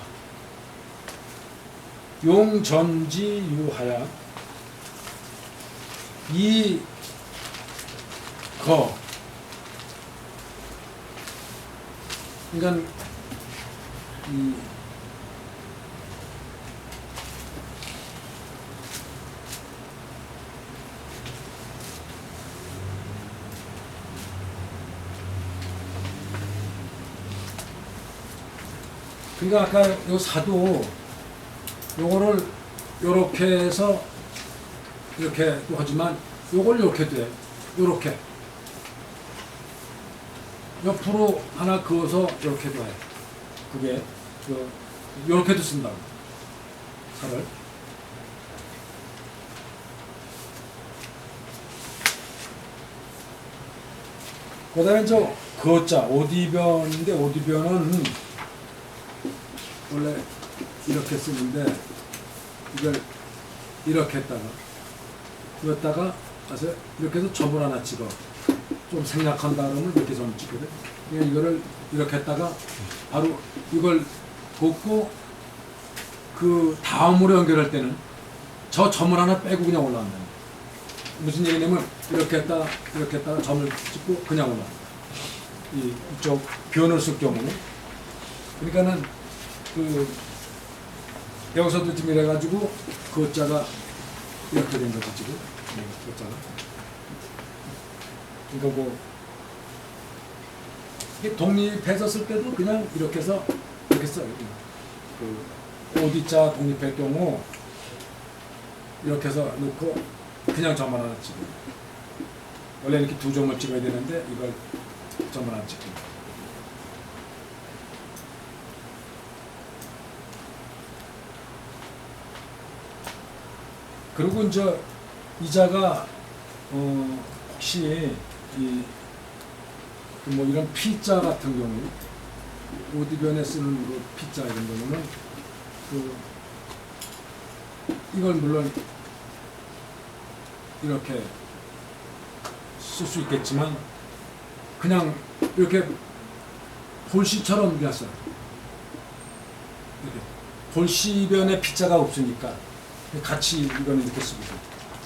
용전지 유하야 이 거 그러니까 이 그러니까 아까 요 사도 요거를 요렇게 해서 이렇게 하지만 요걸 요렇게 돼. 요렇게 옆으로 하나 그어서 이렇게도 해. 그게 요렇게도 쓴다고. 살을. 그 다음에 저 거자 오디변인데 오디변은 원래 이렇게 쓰는데 이걸 이렇게 했다가 그었다가 가서 이렇게 해서 점을 하나 찍어. 좀 생략한다 그러면 이렇게 점 찍거든. 그러니까 이거를 이렇게 했다가 바로 이걸 긋고 그 다음으로 연결할 때는 저 점을 하나 빼고 그냥 올라간다. 무슨 얘기냐면 이렇게 했다가 점을 찍고 그냥 올라간다. 이쪽 변을 쓸 경우는. 그러니까는 그 여기서도 지금 이래가지고 그 자가 이렇게 된 거지 지금. 그 자가. 그러니까 뭐 독립해서 쓸 때도 그냥 이렇게 해서 이렇게 써요. 그 오디자 독립할 경우 이렇게 해서 넣고 그냥 점을 하나 찍고 원래 이렇게 두 점을 찍어야 되는데 이걸 점을 하나 찍고 그리고 이제 이자가 혹시 뭐 이런 피자 같은 경우 오디변에 쓰는 그 피자 이런 경우는 이걸 물론 이렇게 쓸 수 있겠지만 그냥 이렇게 볼시처럼 그냥 써요. 이렇게 볼시변에 피자가 없으니까 같이 이거는 이렇게 쓰고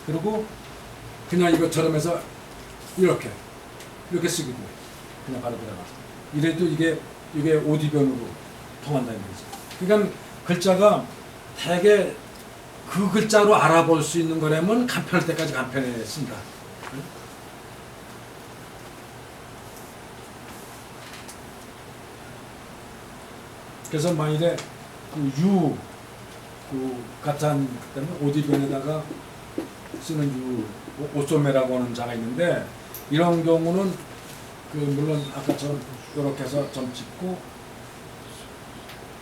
그리고 그냥 이것처럼 해서 이렇게 쓰기도 그냥 바로 들어가서 이래도 이게 오디변으로 통한다는 거죠. 그러니까 글자가 되게 그 글자로 알아볼 수 있는 거라면 간편할 때까지 간편해 쓴다. 그래서 만일에 그 같은 때문에 오디변에다가 쓰는 오소매라고 하는 자가 있는데 이런 경우는 물론 아까처럼 이렇게 해서 점 찍고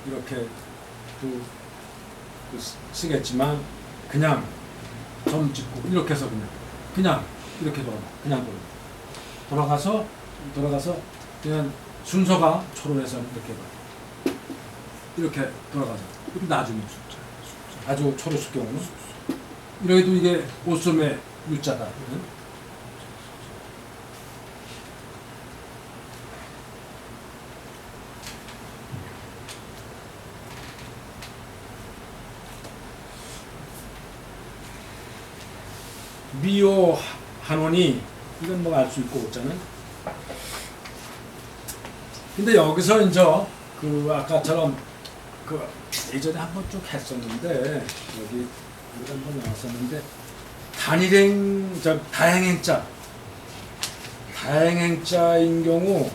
이렇게 또 쓰겠지만 그냥 점 찍고 이렇게 해서 그냥 이렇게 돌아가서 그냥 순서가 초론에서 이렇게 돌아가죠. 이렇게 나중에 아주 초록색 경우는 이래도 이게 옷소매 U자다. 미오 한원이 이건 뭐 알 수 있고 없잖아요. 근데 여기서 이제 그 아까처럼 그 예전에 한번 쭉 했었는데 여기 한번 나왔었는데 다행행자인 경우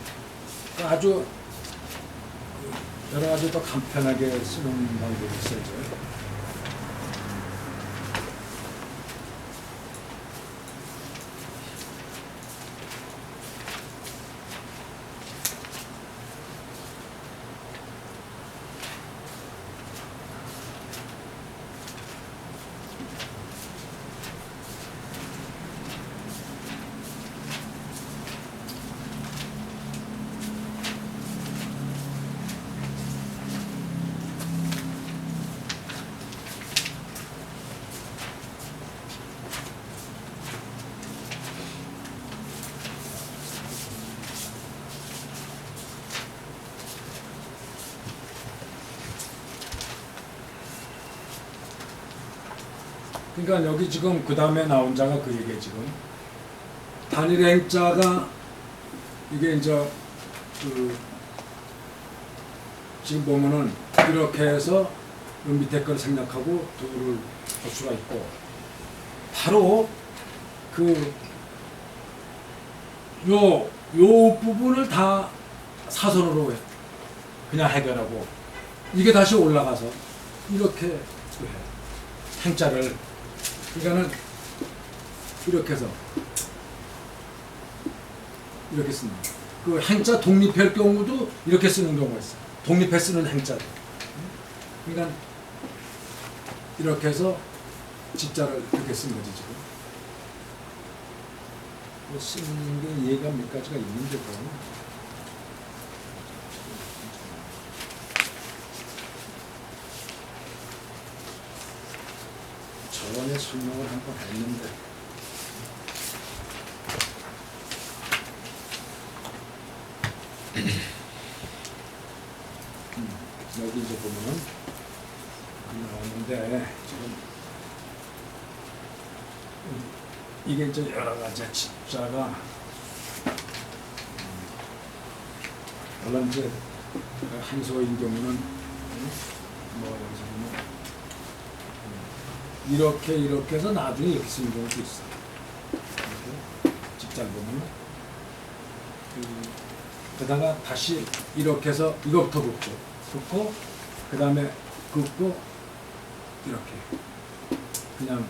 아주 여러 가지 더 간편하게 쓰는 방법이 있어요. 그러니까 여기 지금 그 다음에 나온 자가 그 얘기에 지금 단일행자가 이게 이제 그 지금 보면은 이렇게 해서 밑에 걸 생략하고 도를 볼 수가 있고 바로 그 요 부분을 다 사선으로 그냥 해결하고 이게 다시 올라가서 이렇게 해 행자를 그러니까는 이렇게 해서 이렇게 씁니다. 그 행자 독립할 경우도 이렇게 쓰는 경우가 있어요. 독립해 쓰는 행자도. 그러니까 이렇게 해서 집자를 이렇게 쓴 거지 지금. 뭐 쓰는 게 이해가 몇 가지가 있는데도. 저번에 설명을 한 번 했는데 여기 이제 보면은 나오는데 지금 이게 이제 여러 가지 집자가 물론 이제 한소인 경우는 뭐 여기서 보면 이렇게 해서 나중에 이렇게 쓰는 경우도 있어. 이렇게 집자를 보면 그다가 다시 이렇게 해서 이거부터 긋고 그 다음에 긋고 이렇게 그냥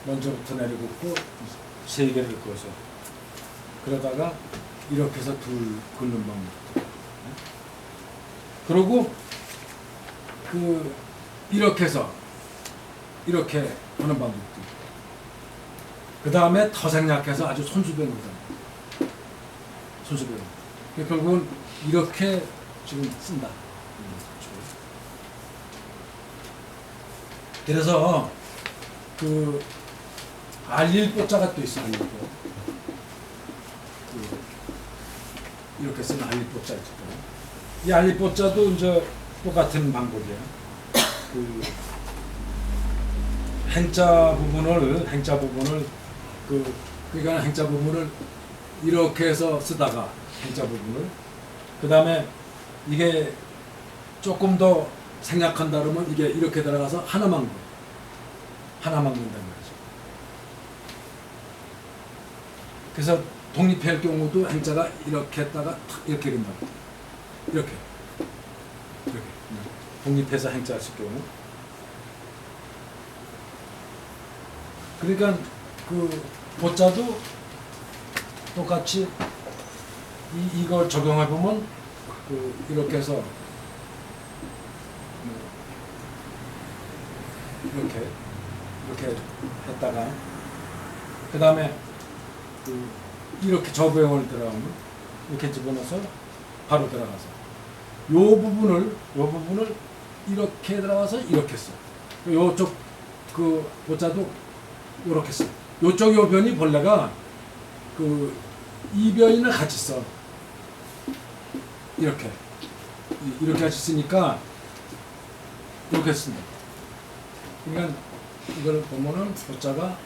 먼저부터 내려긋고 세 개를 긋어서 그러다가 이렇게 해서 둘 긋는 방법. 그리고 그 이렇게 해서 이렇게 하는 방법도 있고 그 다음에 더 생략해서 아주 손수변으로 손수변. 결국은 이렇게 지금 쓴다. 그래서 그 알릴보자가 또 있어. 알릴보. 이렇게 쓰는 알릴보자 있죠. 이 알릴보자도 이제 똑같은 방법이야. 그 행자 부분을 그러니까 행자 부분을 이렇게 해서 쓰다가 행자 부분을 그 다음에 이게 조금 더 생략한다 그러면 이게 이렇게 들어가서 하나만 넣는다는 거죠. 그래서 독립할 경우도 행자가 이렇게 했다가 이렇게 된다고 이렇게 독립해서 행자 했을 경우 그러니까 그 보자도 똑같이 이걸 적용해 보면 그 이렇게 해서 이렇게 했다가 그 다음에 이렇게 저배영을 들어가면 이렇게 집어넣어서 바로 들어가서 요 부분을 이렇게 들어가서 이렇게 써. 요쪽 그 모자도 요렇게 써. 요쪽 요 변이 본래가 이 변이는 같이 써. 이렇게 같이 쓰니까 이렇게 씁니다. 그러니까 이걸 보면은 모자가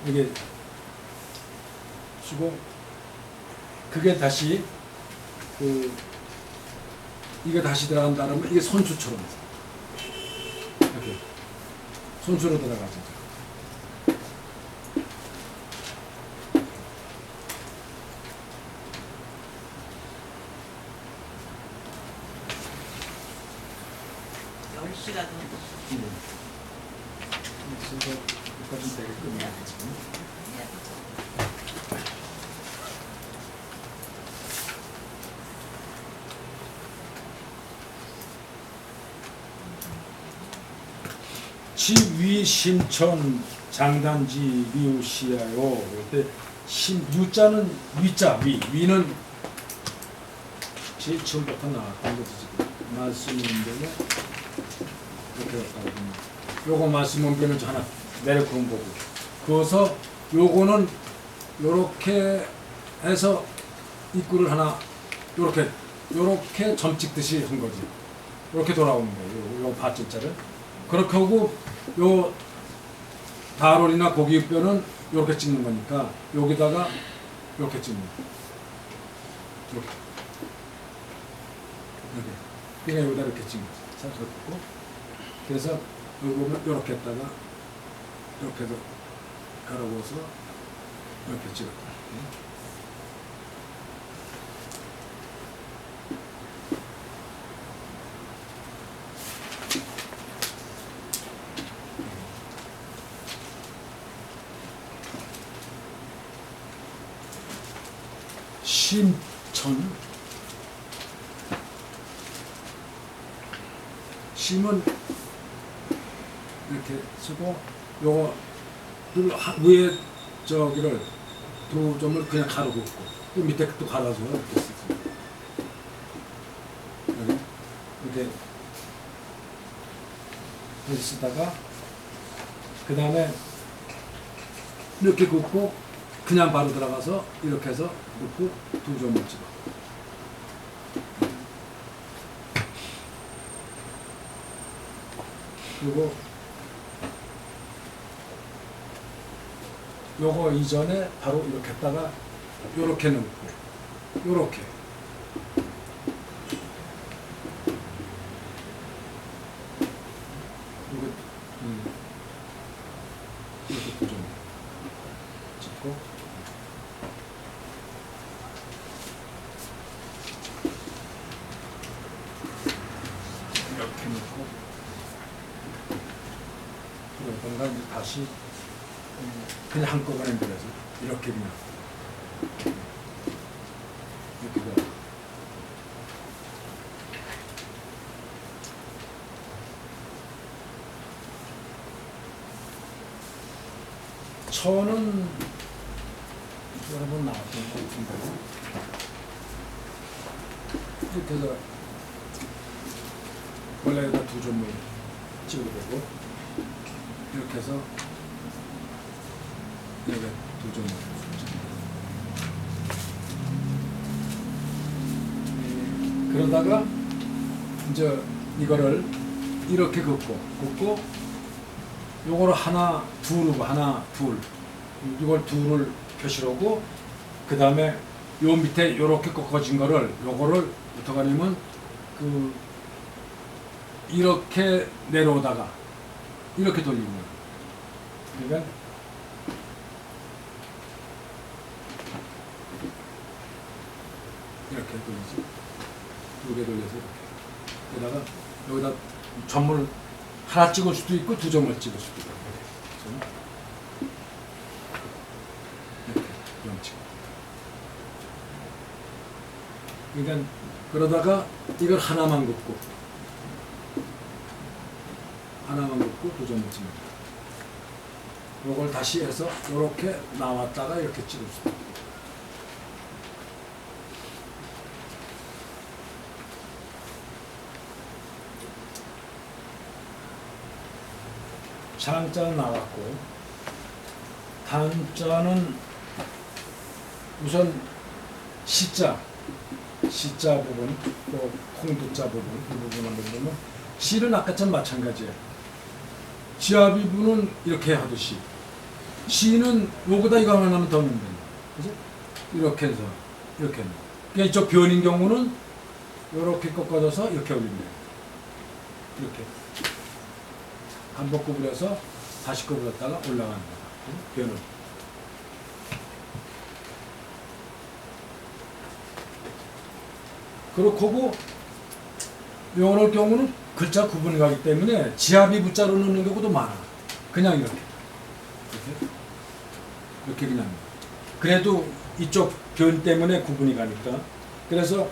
이게 쓰고 그게 다시 이게 다시 들어간다면 이게 손수처럼 이렇게 손수로 들어가죠. 열시라도 그래서 여기까지 되겠군요. 지위심천 장단지 미우시야요. 그때 유자는 위자 위는 제일 처음부터 나왔던 거지 지금 말씀인데는 이렇게 했다거든요. 요거 말씀은변은 하나 내려놓은 거고 그어서 요거는 요렇게 해서 입구를 하나 요렇게 점 찍듯이 한 거지. 요렇게 돌아오는 거예요. 요 밭줄자를 그렇게 하고 요 다롤이나 고기뼈는 요렇게 찍는 거니까 여기다가 요렇게 찍는 거예요. 이렇게 그냥 여기다 이렇게 찍는 거예요. 살살 긋고 그래서 여기 보면 요렇게 했다가 이렇게 해서 갈아부어서 이렇게 찍었다. 심천 심은 이렇게 쓰고 요거 위에 저기를 두 점을 그냥 가로 긋고 또 밑에 또 갈아서 이렇게 쓰고 이렇게 쓰다가 그 다음에 이렇게 긋고 그냥 바로 들어가서 이렇게 해서 긋고 두 점을 찍어. 그리고 요거 이전에 바로 이렇게 했다가 요렇게 넣고 요렇게 이렇게 두 점 찍고 이렇게 넣고 그러다가 이제 다시 그냥 한꺼번에 밀어서 이렇게 그냥 이렇게 넣어. 천은 여러 번 나왔던 것 같은데 이렇게 해서 원래에다 두 점을 찍어도 되고 이렇게 해서 여기 두 점을 그러다가 이제 이거를 이렇게 긋고 요거를 하나 둘 이걸 둘을 표시하고 그 다음에 요 밑에 요렇게 꺾어진 거를 요거를 어떻게 하냐면 이렇게 내려오다가 이렇게 돌리는 거예요. 그러니까 이렇게 돌리지. 두 개 돌려서 이렇게. 게다가 여기다 점을 하나 찍을 수도 있고 두 점을 찍을 수도 있고. 이렇게 점 찍어. 그러니까 그러다가 이걸 하나만 긋고 두 점을 칩니다. 요걸 다시 해서 이렇게 나왔다가 이렇게 찍을 수 있어요. 장자는 나왔고 단자는 우선 시자 부분 또 콩두자 부분 이 부분 한번 보면 시는 아까처럼 마찬가지예요. 지압 부분은 이렇게 하듯이 시는 요거다 이거 하나만 더 넣으면 됩니다. 그죠? 이렇게 해서 이렇게 해서 그러니까 이쪽 변인 경우는 이렇게 꺾어져서 이렇게 올립니다. 이렇게 반복 구부려서 다시 구부렸다가 올라가는 거예요. 변을. 그렇고 영어할 경우는 글자 구분이 가기 때문에 지압이 부자로 넣는 경우도 많아. 그냥 이렇게 그냥. 그래도 이쪽 변 때문에 구분이 가니까. 그래서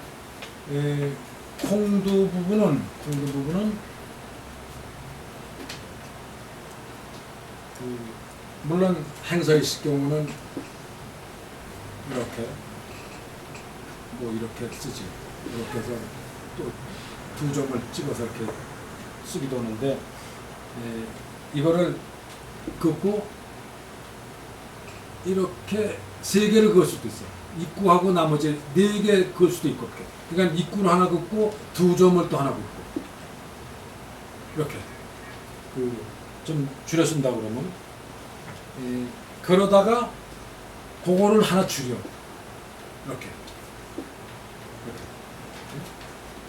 콩두 부분은 물론 행서 있을 경우는 이렇게 이렇게 쓰지. 이렇게 해서 또 두 점을 찍어서 이렇게 쓰기도 하는데 이거를 긋고 이렇게 세 개를 그을 수도 있어요. 입구하고 나머지 네 개 그을 수도 있고 그러니까 입구를 하나 긋고 두 점을 또 하나 긋고 이렇게 좀 줄여 쓴다 그러면 그러다가 그거를 하나 줄여 이렇게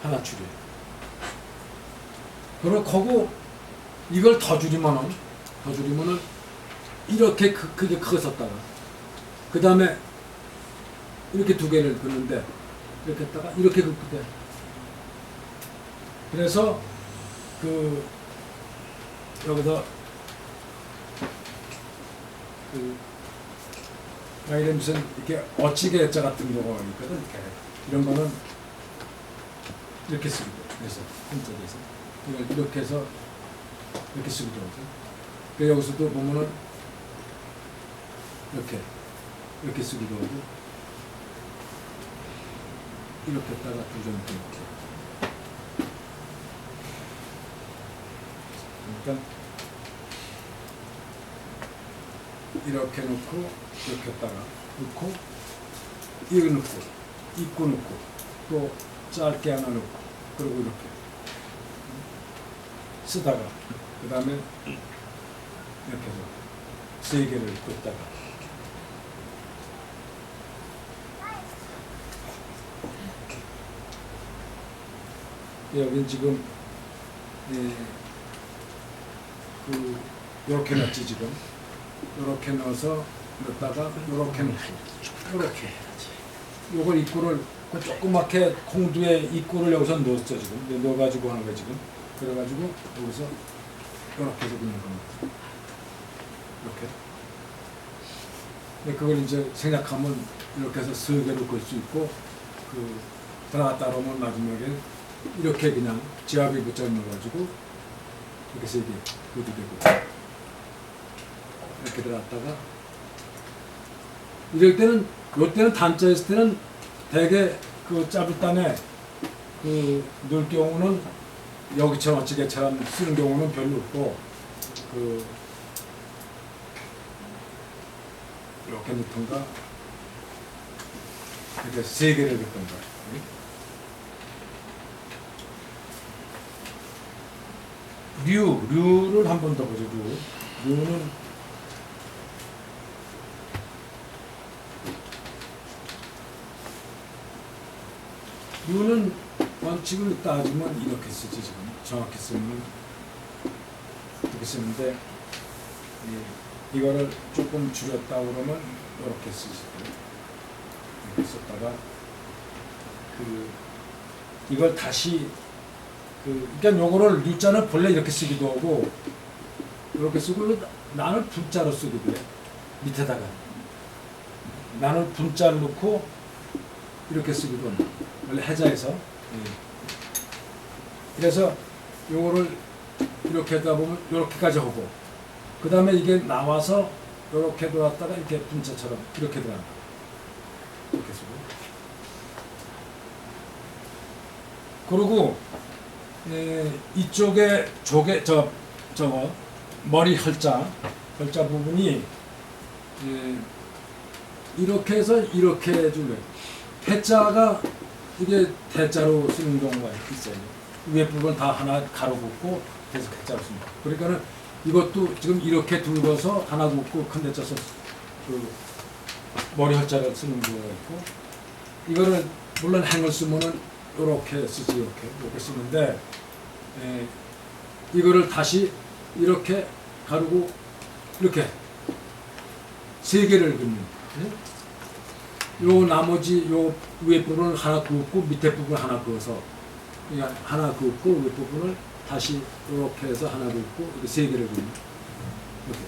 하나 줄여. 그러고 이걸 더 줄이면은 이렇게 크게 썼다가 그 다음에 이렇게 두 개를 긋는데 이렇게 했다가 이렇게 긋게 돼. 그래서 여기서 이런 무슨 이렇게 어찌게 자 같은 경우가 있거든. 이런 거는 이렇게 쓰기도 해서 한자에서 이걸 이렇게 해서 이렇게 쓰기도 하죠. 그 여기서도 보면은 이렇게 쓰기도 하고 이렇게 했다가 두 점 이렇게. 그러니까 이렇게 놓고 이렇게 했다가 놓고 이거 넣고 입구 넣고 또 짧게 하나 넣고 그리고 이렇게 쓰다가 그 다음에 이렇게 해서 세 개를 긋다가 여긴 지금 이렇게 넣었지 지금 이렇게 넣어서 넣다가 이렇게 넣고 이렇게 요걸 입구를 조그맣게 콩두에 입구를 여기서 넣었죠 지금 넣어가지고 하는 거예요 지금. 그래가지고 여기서 이렇게 해서 긋는 겁니다. 이렇게. 근데 그걸 이제 생략하면 이렇게 해서 세 개로 긋을 수 있고 들어갔다 오면 마지막에 이렇게 그냥 지압이 붙여 넣어가지고 이렇게 세 개 그것도 되고 이렇게 들어갔다가 이럴 때는 요때는 단자였을 때는 대개 짧을 단에 넣을 경우는 여기처럼 어찌개처럼 쓰는 경우는 별로 없고 이렇게 넣던가 이렇게 세 개를 넣던가 류를 한 번 더 보죠. 류는 원칙을 따지면 이렇게 쓰지 지금 정확히 쓰면 이렇게 쓰는데 이거를 조금 줄였다 그러면 이렇게 쓰지 이렇게 썼다가 이걸 다시 그러니까 요거를 유자는 본래 이렇게 쓰기도 하고 이렇게 쓰고 나는 분자로 쓰기도 해. 밑에다가 나는 분자를 넣고 이렇게 쓰기도 합니다. 원래 해자에서. 그래서 요거를 이렇게 하다 보면 요렇게까지 하고 그 다음에 이게 나와서 요렇게 돌았다가 이렇게 분자처럼 이렇게 들어간다. 이렇게 쓰고. 그리고 이쪽에 저거 머리 혈자 부분이 이렇게 해서 이렇게 해주래. 해자가 이게 대자로 쓰는 경우가 있어요. 위에 부분 다 하나 가로 긋고 계속 해자로 씁니다. 그러니까는 이것도 지금 이렇게 둘러서 하나 긋고 큰 대자 써서 그 머리 혈자를 쓰는 경우가 있고, 이거는 물론 행을 쓰면은 이렇게 쓰지, 이렇게 쓰는데, 이거를 다시 이렇게 가르고 이렇게 세 개를 긋는. 요 나머지 요 위에 부분을 하나 긋고 밑에 부분 하나 그어서, 그러니까 하나 긋고 위에 부분을 다시 이렇게 해서 하나 긋고 이렇게 세 개를 긋는. 이렇게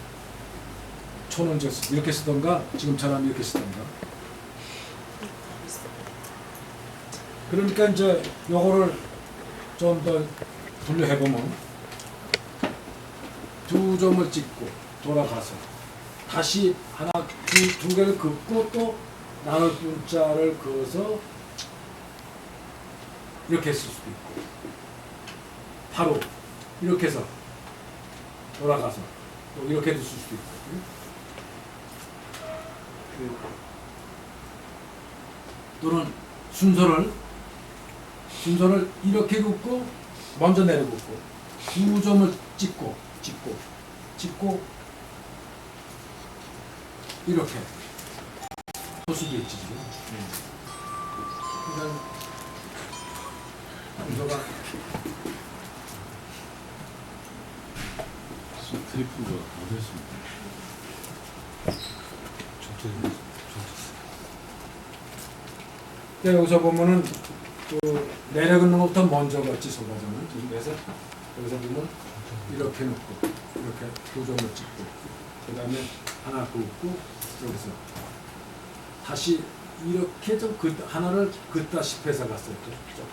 초론적 이렇게 쓰던가 지금처럼 이렇게 쓰던가. 그러니까 이제 요거를 좀 더 분류해 보면 두 점을 찍고 돌아가서 다시 하나 두 개를 긋고 또 나눌 분자를 그어서 이렇게 쓸 수도 있고, 바로 이렇게 해서 돌아가서 또 이렇게도 쓸 수도 있고. 또는 순서를 이렇게 긋고 먼저 내려 긋고 두 점을 찍고 이렇게 할 수도 있지 지금. 그러니까 순서가 테이프가 어디였습니까? 여기서 보면은 그 내려 긋는 것부터 먼저 긋지 소가전은 지금 그래서 여기서 보면 이렇게 놓고 이렇게 두 점을 찍고 그 다음에 하나 긋고 여기서 다시 이렇게 좀 하나를 긋다시피 해서 갔어요. 조금